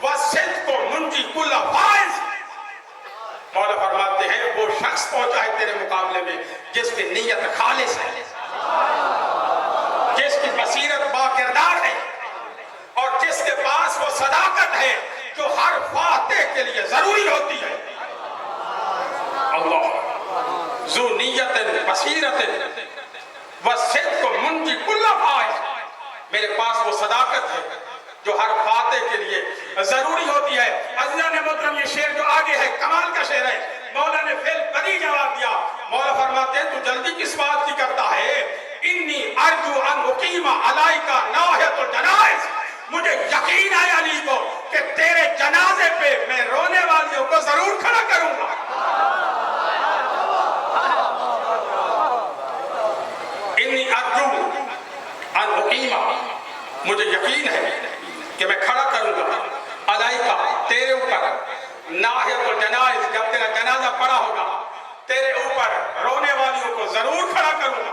وصدق منجی کل فائز۔ مولا فرماتے ہیں وہ شخص پہنچا ہے تیرے مقابلے میں جس کی نیت خالص ہے، جس کی بصیرت با کردار ہے، اور جس کے پاس وہ صداقت ہے جو ہر فاتح کے لیے ضروری ہوتی ہے۔ اللہ ذو نیت بصیرت وصدق منجی کل فائز، میرے پاس وہ صداقت ہے جو ہر فاتح کے لیے ضروری ہوتی ہے۔ عزیزان محترم، یہ شعر جو آگے ہے کمال کا شعر ہے، مولا نے فعل بدی جواب دیا۔ مولا فرماتے ہیں تو جلدی کس بات کی کرتا ہے؟ انی ارجو ان اقیم علیک نوحۃ الجنائز، مجھے یقین ہے علی کو کہ تیرے جنازے پہ میں رونے والیوں کو ضرور کھڑا کروں گا۔ انی ارجو ان اقیم، مجھے یقین ہے کہ میں کھڑا کروں گا علیکہ تیرے اوپر ناحیت الجنائز، جب تیرا جنازہ پڑا ہوگا تیرے اوپر رونے والیوں کو ضرور کھڑا کروں گا۔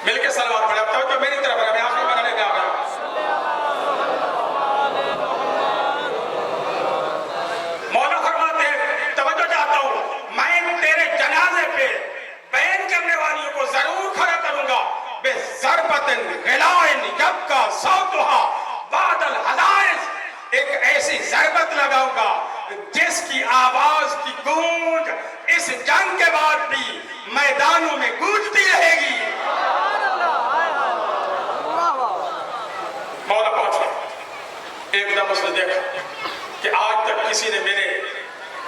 مل کے صلوات پڑھے، اب توجہ میری طرف ہے، میں آخری مرحلے میں آ گیا ہوں۔ مولا فرماتے ہیں توجہ چاہتا ہوں، میں تیرے جنازے پہ بیان کرنے والیوں کو ضرور کھڑا کروں گا۔ بے ضربت غلائن یبکا صوتہا بعد الحدائث، ایک ایسی ضربت لگاؤں گا جس کی آواز کی گونج اس جنگ کے بعد بھی میدانوں میں گونجتی رہے گی۔ مولا پہنچا، ایک دم اس نے دیکھا کہ آج تک کسی نے میرے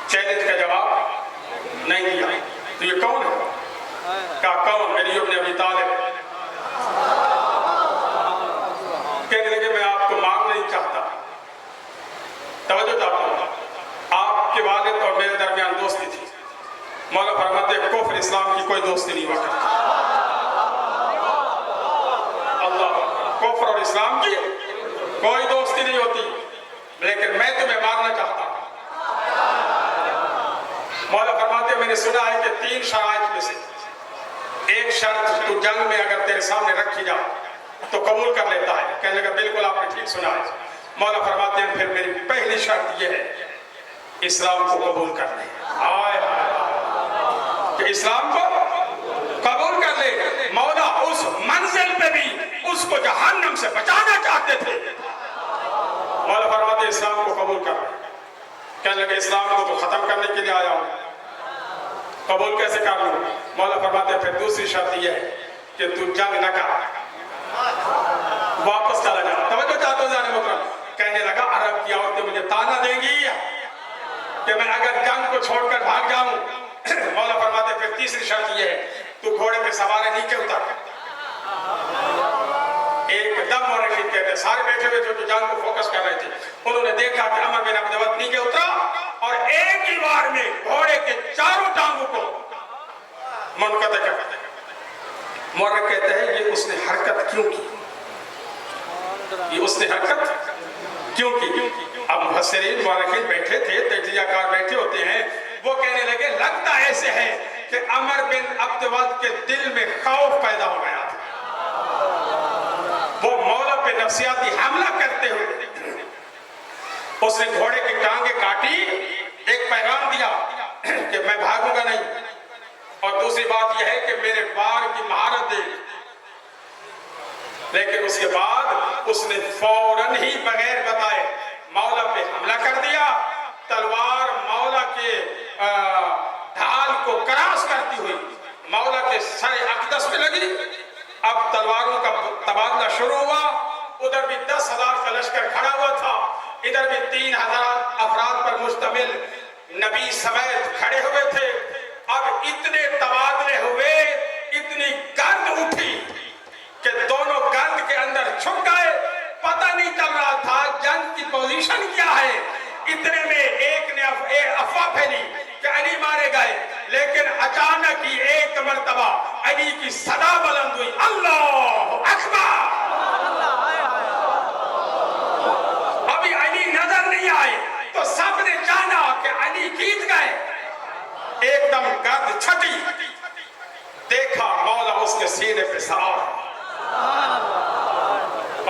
چیلنج کا جواب نہیں دیا، تو یہ کون ہے؟ کہا کون؟ علی بن ابی طالب۔ کہنے لگے میں آپ کو مانگ نہیں چاہتا، توجہ چاہتا ہوں، آپ کے والد اور میرے درمیان دوستی تھی۔ مولا فرماتے ہیں کفر اسلام کی کوئی دوستی نہیں ہوا کرتی۔ اللہ، کفر اور اسلام کی کوئی دوستی نہیں ہوتی، لیکن میں تمہیں ماننا چاہتا ہوں۔ مولا فرماتے ہیں میں نے سنا ہے کہ 3 شرائط میں سے ایک شرط تو جنگ میں اگر تیرے سامنے رکھی جائے تو قبول کر لیتا ہے۔ کہنے لگا بالکل آپ نے ٹھیک سنا ہے۔ مولا فرماتے ہیں پھر میری پہلی شرط یہ ہے اسلام کو قبول کر لے، کہ اسلام کو قبول کر لے۔ مولا اس منزل پہ بھی اس کو جہنم سے بچانا چاہتے تھے۔ مولا فرماتے ہیں اسلام کو قبول کر لے۔ کہنے لگے اسلام کو تو ختم کرنے کے لیے آیا ہوں، قبول کیسے کر لوں؟ مولا فرماتے ہیں پھر دوسری شرط یہ ہے کہ تو جنگ نہ کر، واپس چلا جا۔ توجہ چاہتا ہوں جانے محترم، کہنے لگا عرب کی عورتیں مجھے تانا دیں گی کہ میں اگر جنگ کو چھوڑ کر بھاگ جاؤں۔ مولا فرماتے پھر تیسری شرط یہ ہے تو گھوڑے پہ سوار ہے نیچے اتر۔ ایک دم مورخین کہتے ہیں سارے بیٹھے ہوئے جو جنگ کو فوکس کر رہے تھے، انہوں نے دیکھا کہ عمر بن عبد الود نیچے اترا اور ایک ہی بار میں گھوڑے کے چاروں ٹانگوں کو منقطع کر دیا۔ مورخ کہتے ہیں یہ اس نے حرکت کیوں کی؟ یہ اس نے حرکت کیوں کی؟ اب مفسرین مورخین بیٹھے تھے، تجزیہ کار بیٹھے ہوتے ہیں، وہ کہنے لگے لگتا ایسے ہے کہ عمر بن عبد الود کے دل میں خوف پیدا ہو گیا تھا۔ وہ مولا پہ نفسیاتی حملہ کرتے ہوئے اس نے گھوڑے کی ٹانگیں کاٹی، ایک پیغام دیا کہ میں بھاگوں گا نہیں، اور دوسری بات یہ ہے کہ میرے وار کی مہارت دیکھ۔ لیکن اس کے بعد اس نے فوراً ہی بغیر بتائے مولا پہ حملہ کر دیا۔ تلوار مولا کے ڈھال کو کراس کرتی ہوئی مولا کے سر اقدس پہ لگی۔ اب تلواروں کا تبادلہ شروع ہوا، ادھر بھی 10,000 کا لشکر کھڑا ہوا تھا، ادھر بھی 3,000 افراد پر مشتمل نبی سمیت کھڑے ہوئے تھے۔ اب اتنے تبادلے ہوئے، اتنی گرد اٹھی کہ دونوں گرد کے اندر چھپ گئے، پتہ نہیں چل رہا تھا جنگ کی پوزیشن کیا ہے۔ اتنے میں ایک نے افواہ پھیلی کہ علی مارے گئے، لیکن اچانک ہی ایک مرتبہ علی کی صدا بلند ہوئی، اللہ اکبر۔ ابھی علی نظر نہیں آئے تو سب نے جانا کہ علی جیت گئے۔ ایک دم گرد چھٹی، دیکھا مولا اس کے سینے پہ سوار،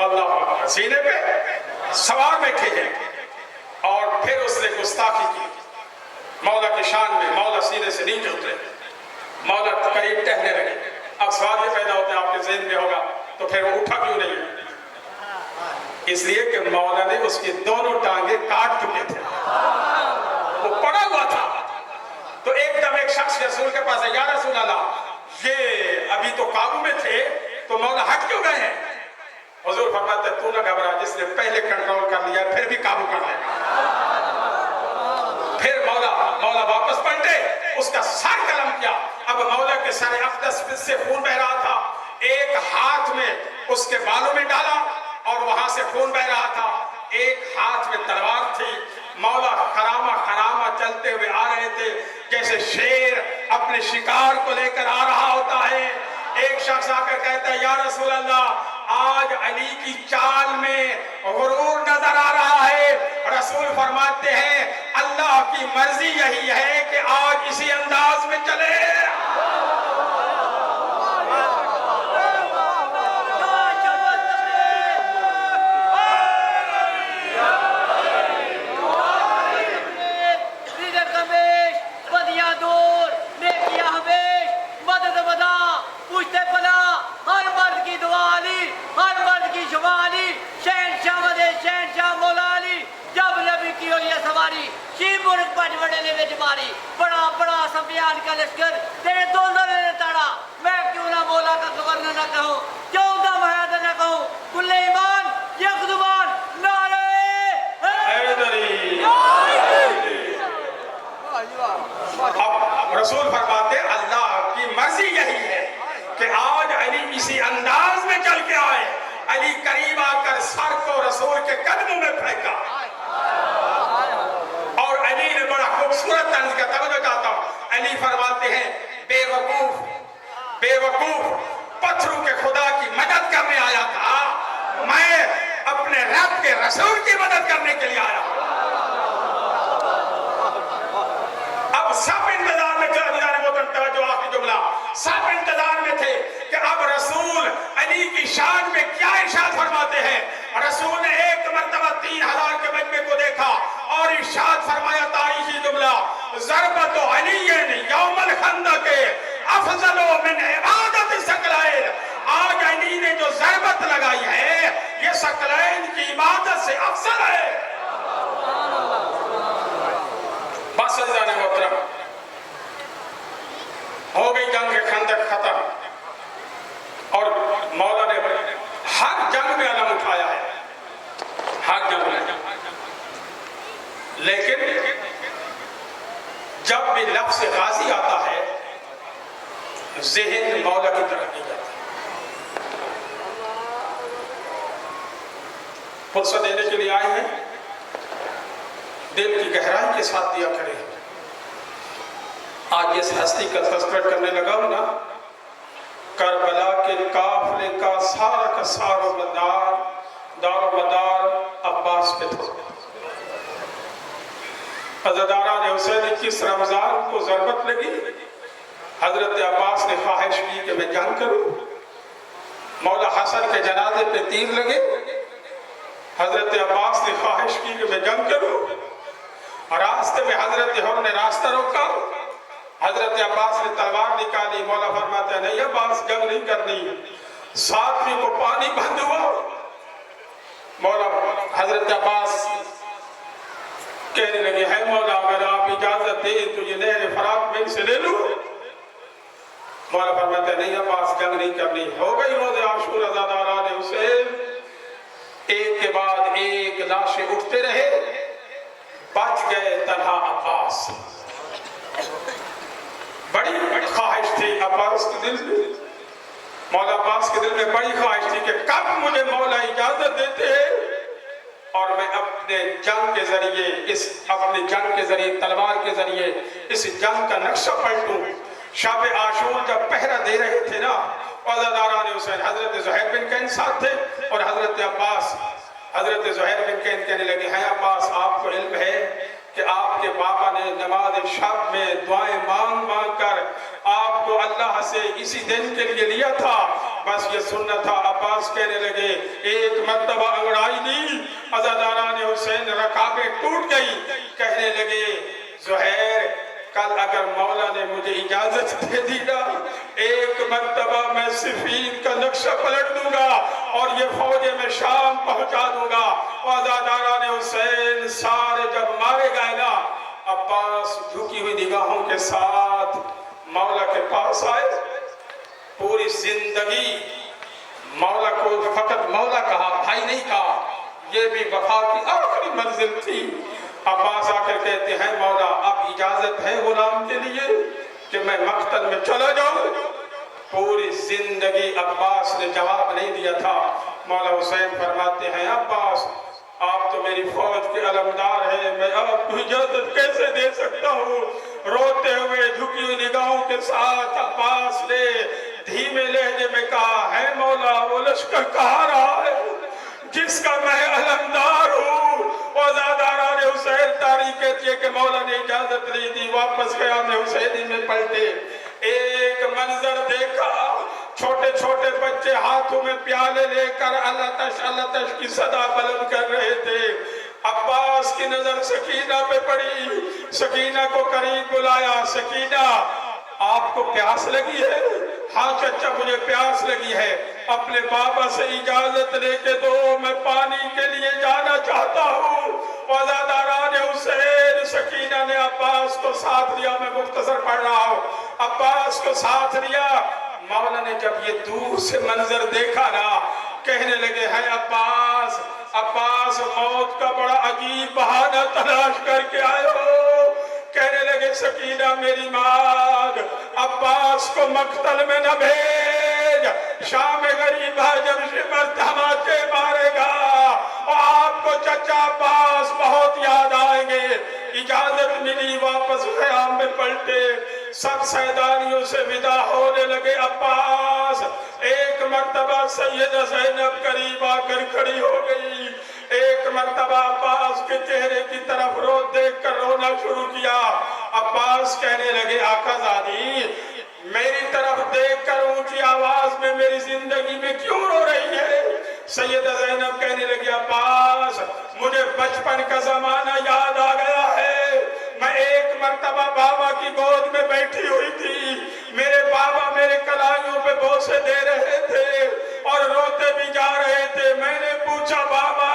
اللہ سینے پہ سوار بیٹھے ہیں، اور پھر اس نے گستاخی کی مولا کی شان میں۔ مولا سینے سے نیچے اترے، مولا قریب ٹہنے لگے۔ اب سوال یہ پیدا ہوتا ہے آپ کے ذہن میں ہوگا تو پھر وہ اٹھا کیوں نہیں؟ اس لیے کہ مولا نے اس کی دونوں ٹانگیں کاٹ چکے تھے، وہ پڑا ہوا تھا۔ تو ایک دم ایک شخص رسول کے پاس ہے، یا رسول اللہ یہ ابھی تو قابو میں تھے تو مولا ہٹ کیوں گئے ہیں؟ حضور فرماتے تو نہ گھبرا، جس نے پہلے کنٹرول کر لیا پھر بھی قابو کر لے گا۔ پھر مولا واپس پلٹے، اس کا سر قلم کیا۔ اب مولا کے سر اقدس سے خون بہ رہا تھا، ایک ہاتھ میں اس کے بالوں میں ڈالا اور وہاں سے خون بہ رہا تھا، ایک ہاتھ میں تلوار تھی۔ مولا خرامہ خرامہ چلتے ہوئے آ رہے تھے، جیسے شیر اپنے شکار کو لے کر آ رہا ہوتا ہے۔ ایک شخص آ کر کہتا ہے، یا رسول اللہ آج علی کی چال میں غرور نظر آ رہا ہے۔ رسول فرماتے ہیں اللہ کی مرضی یہی ہے کہ آج اسی انداز میں چلے۔ بڑا بڑا سفیان کا لشکر تیرے دونوں نے تاڑا، میں کیوں نہ مولا کا گورنر نہ کہوں، کیوں نہ محاذ نہ کہوں، کل ایمان یک زبان نعرہ حیدری۔ اب رسول فرماتے اللہ کی مرضی یہی ہے کہ آج علی اسی انداز میں چل کے آئے۔ علی قریب آ کر سر کو رسول کے قدموں میں پھینکا، اور علی نے بڑا خوبصورت طرز کا توجہ چاہتا ہوں، علی فرماتے ہیں بے وقوف پتھروں کے خدا کی مدد کرنے آیا تھا، میں اپنے رب کے رسول کی مدد کرنے کے لیے آیا۔ اب سب انتظار میں تھے، توجہ آخری جملہ، سب انتظار میں تھے کہ اب رسول علی کی شان میں کیا ارشاد فرماتے ہیں۔ رسول نے ایک مرتبہ 3000 کے مجمع کو دیکھا اور ارشاد فرمایا تاریخی جملہ، ضربت علی یوم الخندق افضل من عبادت ثقلین۔ آج علی نے جو ضربت لگائی ہے یہ ثقلین کی عبادت سے افضل ہے۔ بس عزیزان محترم، ہو گئی جنگ خندق ختم، اور مولا نے ہر جنگ میں علم اٹھایا ہے، ہر جنگ میں، لیکن جب بھی لفظ غازی آتا ہے ذہن مولا کی طرف نہیں جاتا۔ فرصت دینے کے لیے آئے ہیں، دل کی گہرائی کے ساتھ دیا کریں۔ آج اس ہستی کا تذکر کرنے لگا ہوں نا، کربلا کے قافلے کا سارا دار و مدار عباس پہ تھا۔ عزاداران حسین 21 رمضان کو ضربت لگی، حضرت عباس نے خواہش کی کہ میں جنگ کروں۔ مولا حسن کے جنازے پہ تیر لگے، حضرت عباس نے خواہش کی کہ میں جنگ کروں۔ راستے میں حضرت حر نے راستہ روکا، حضرت عباس نے تلوار نکالی۔ مولا فرماتا ہے نہیں عباس جنگ نہیں کرنی، ساتھی کو پانی بند ہوا۔ مولا حضرت عباس کہنے لگے ہے مولا اگر آپ اجازت دیں تو یہ نہر فرات میں سے لے لوں۔ مولا فرماتا ہے نہیں عباس جنگ نہیں کرنی۔ ہو گئی روز عاشور، عزاداران حسین ایک کے بعد ایک لاشیں اٹھتے رہے، بچ گئے تنہا عباس۔ بڑی خواہش تھی عباس کے دل میں، مولا عباس کے دل میں بڑی خواہش تھی کہ کب مجھے مولا اجازت دیتے اور میں اپنے جنگ کے ذریعے اپنے جنگ کے ذریعے تلوار کے ذریعے اس جنگ کا نقشہ پلٹوں۔ شب عاشور جب پہرا دے رہے تھے نا، عزاداران حسین حضرت زہیر بن کین ساتھ تھے اور حضرت عباس. حضرت زہیر بن کین کہنے لگے ہیں عباس آپ کو علم ہے کہ آپ کے بابا نے نماز شب میں دعائیں مانگ مانگ کر آپ کو اللہ سے اسی دن کے لیے لیا تھا، بس یہ سننا تھا. عباس کہنے لگے ایک مرتبہ انگڑائی دی، عزاداران حسین رکابیں ٹوٹ گئی. کہنے لگے زہیر کل اگر مولا نے مجھے اجازت دے دی نا، ایک مرتبہ میں صفین کا نقشہ پلٹ دوں گا اور یہ فوجیں میں شام پہنچا دوں گا. عزاداران حسین سارے جب مارے گئے نا، عباس جھکی ہوئی نگاہوں کے ساتھ مولا کے پاس آئے. پوری زندگی مولا کو فقط مولا کہا، بھائی نہیں کہا، یہ بھی وفا کی آخری منزل تھی. عباس آ کر کہتے ہیں مولا اب اجازت ہے غلام کے لیے کہ میں مقتل میں چلا جاؤں. پوری زندگی عباس نے جواب نہیں دیا تھا. مولا حسین فرماتے ہیں عباس آپ تو میری فوج کے علمدار ہیں، میں آپ کو اجازت کیسے دے سکتا ہوں. روتے ہوئے جھکی ہوئی نگاہوں کے ساتھ عباس نے دھیمے لہجے میں کہا ہے مولا وہ لشکر کہاں رہا ہے جس کا میں علمدار ہوں. عزاداران حسین تاریخ کہتی ہے کہ مولا نے اجازت نہیں دی، واپس قیام حسینی میں پلٹے. ایک منظر دیکھا، چھوٹے چھوٹے بچے ہاتھوں میں پیالے لے کر اللہ تش کی صدا بلند کر رہے تھے. عباس کی نظر سکینہ پہ پڑی، سکینہ کو قریب بلایا. سکینہ آپ کو پیاس لگی ہے؟ ہاں چچا مجھے پیاس لگی ہے. اپنے بابا سے اجازت لے کے دو، میں پانی کے لیے جانا چاہتا ہوں. عزاداران حسین سکینہ نے عباس کو ساتھ لیا. میں مختصر پڑھ رہا ہوں. عباس کو ساتھ لیا. مولا نے جب یہ دور سے منظر دیکھا نا، کہنے لگے ہیں عباس عباس موت کا بڑا عجیب بہانہ تلاش کر کے آئے ہو. کہنے لگے سکینہ میری ماں عباس کو مقتل میں نہ بھیج، شام غریب ہے جب شمر دھماکے مارے گا اور آپ کو چچا عباس بہت یاد آئیں گے. اجازت ملی، واپس خیام میں پلٹے. سب سیدانیوں سے ودا ہونے لگے. عباس ایک مرتبہ سیدہ زینب قریب آ کر کھڑی ہو گئی. ایک مرتبہ عباس کے چہرے کی طرف رو دیکھ کر رونا شروع کیا. عباس کہنے لگے آقا زادی میری طرف دیکھ کر اونچی آواز میں میری زندگی میں کیوں رو رہی ہے؟ سیدہ زینب کہنے لگی عباس مجھے بچپن کا زمانہ یاد آ گیا ہے. میں ایک مرتبہ بابا کی گود میں بیٹھی ہوئی تھی، میرے بابا میرے کلائیوں پہ بوسے دے رہے تھے اور روتے بھی جا رہے تھے. میں نے پوچھا بابا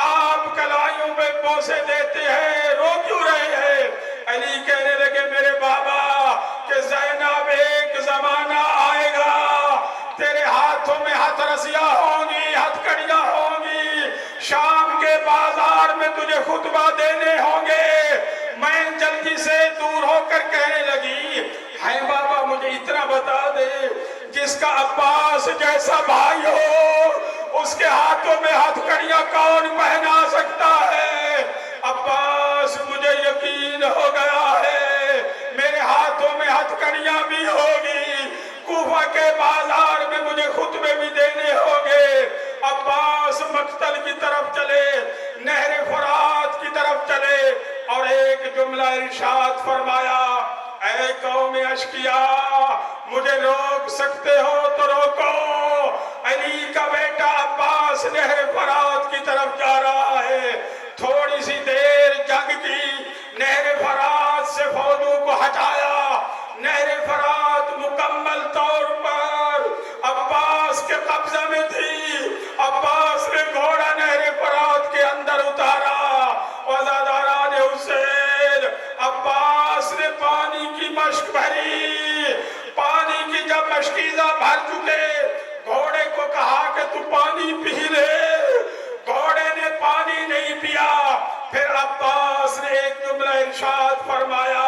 آپ کلائیوں پہ بوسے دیتے ہیں، رو کیوں رہے ہیں؟ علی کہنے لگے میرے بابا کہ زینب ایک زمانہ آئے گا تیرے ہاتھوں میں ہتھ رسیاں ہوں گی، ہتھ کڑیاں ہوں گی، شام کے بازار میں تجھے خطبہ دینے ہوں گے. میں جلدی سے دور ہو کر کہنے لگی ہے بابا مجھے اتنا بتا دے جس کا عباس جیسا بھائی ہو اس کے ہاتھوں میں ہتھ کڑیاں کون پہنا سکتا ہے؟ عباس مجھے یقین ہو گیا ہے میرے ہاتھوں میں ہتھ کڑیاں بھی ہوگی، کوفہ کے بازار میں مجھے خطبے بھی دینے ہوں گے. عباس مقتل کی طرف چلے، نہر فرات کی طرف چلے اور ایک جملہ ارشاد فرمایا اے قوم اشقیاء مجھے روک سکتے ہو تو روکو. علی کا بیٹا عباس نہر فرات کی طرف جا رہا ہے. تھوڑی سی دیر جنگ کی، نہر فرات سے فوجوں کو ہٹایا. نہر فرات مکمل طور پر عباس کے قبضہ میں تھی. عباس نے گھوڑا نہر فرات کے اندر اتارا. عزاداران حسین عباس نے پانی کی مشک بھری. پانی کی جب مشکیزہ بھر چکے گھوڑے کو کہا کہ تو پانی پی لے. گھوڑے نے پانی نہیں پیا. پھر عباس نے ایک جملہ ارشاد فرمایا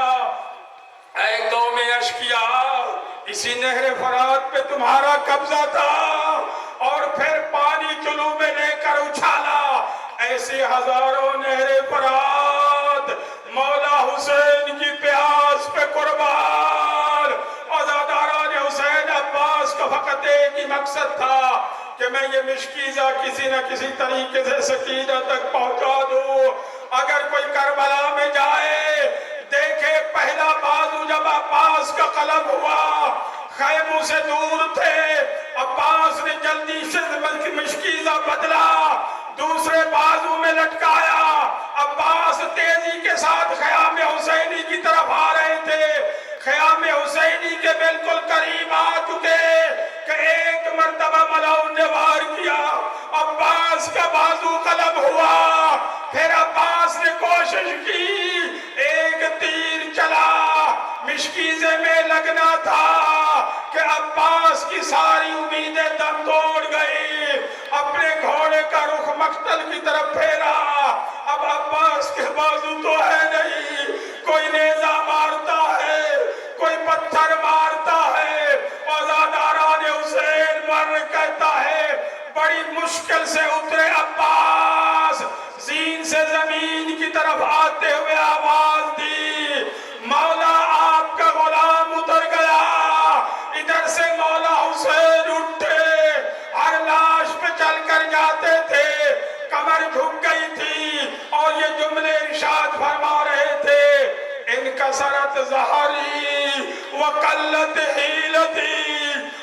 اے قوم اشقیاء اسی نہر فرات پہ تمہارا قبضہ تھا. اور پھر پانی چلو میں لے کر اچھالا. ایسے ہزاروں نہر فرات مولا حسین کی پیاس پہ قربان. فاتح کی مقصد تھا کہ میں یہ مشکیزہ کسی نہ کسی طریقے سے سکینہ تک پہنچا دوں. اگر کوئی کربلا میں جائے دیکھے پہلا بازو جب عباس کا قلم ہوا، خیموں سے دور تھے، عباس نے جلدی سے مشکیزہ بدلا، دوسرے بازو میں لٹکایا. عباس تیزی کے ساتھ خیام حسینی کی طرف آ رہے تھے، خیام حسینی کے بالکل قریب آ چکے کہ ایک مرتبہ ملعون نے وار کیا، عباس کا بازو قلم ہوا. پھر عباس نے کوشش کی، ایک تیر چلا، مشکیزے میں لگنا تھا کہ عباس کی ساری امیدیں دم توڑ گئی. اپنے گھوڑے کا رخ مقتل کی طرف پھیرا. اب عباس کے بازو تو ہے نہیں، کوئی نیزہ مارتا ہے، کوئی پتھر مارتا ہے. عزاداران حسین مر کہتا ہے بڑی مشکل سے اترے عباس، زین سے زمین کی طرف آتے ہوئے آواز دی، مولا آپ کا غلام اتر گیا. ادھر سے مولا حسین اٹھے، ہر لاش پہ چل کر جاتے تھے، کمر جھک گئی تھی اور یہ جملے ارشاد فرما رہے تھے، انکسرت ظہری وقلت حیلتی.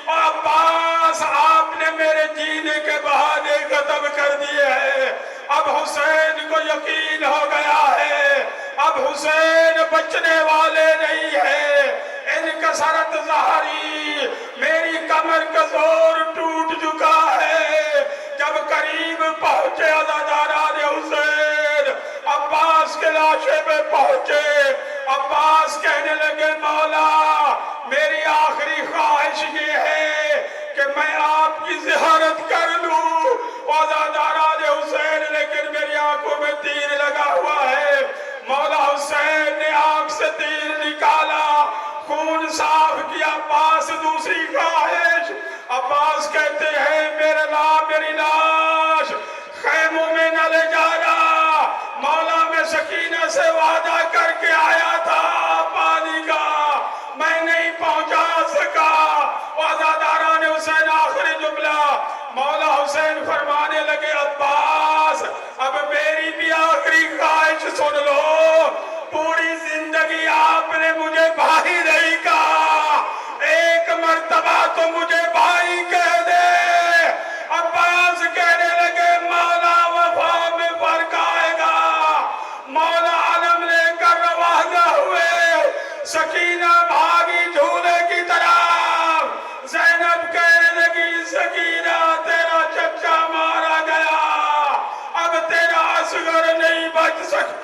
اور عباس آپ نے میرے جینے کے بہانے ختم کر دیے ہیں. اب حسین کو یقین ہو گیا ہے اب حسین بچنے والے نہیں ہیں. انکسرت ظہری، میری کمر کا زور ٹوٹ چکا ہے. جب قریب پہنچے عزاداران حسین، عباس کے لاشے پہ پہنچے، عباس کہنے لگے مولا میری آخری خواہش یہ ہے کہ میں آپ کی زیارت کر لوں. عزاداران حسین لیکن میری آنکھوں میں تیر لگا ہوا ہے. مولا حسین نے آنکھ سے تیر نکالا، خون صاف کیا. عباس دوسری خواہش، عباس کہتے ہیں میری لاش خیموں میں نہ لے جانا. مولا میں سکینہ سے وعدہ کر کے آیا تھا پانی کا، میں نہیں پہنچا سکا. عزاداران حسین آخری جملہ، مولا حسین فرمانے لگے عباس اب میری بھی آخری خواہش سن لو. پوری زندگی آپ نے مجھے بھائی نہیں کہا، ایک مرتبہ تو مجھے بھائی کہہ دے. عباس کہنے لگے مولا وفا میں فرق آئے گا. مولا علم لے کر روانہ ہوئے، سکینہ بھاگی جھولے کی طرف. زینب کہنے لگی سکینہ تیرا چچا مارا گیا، اب تیرا اصغر نہیں بچ سکتا.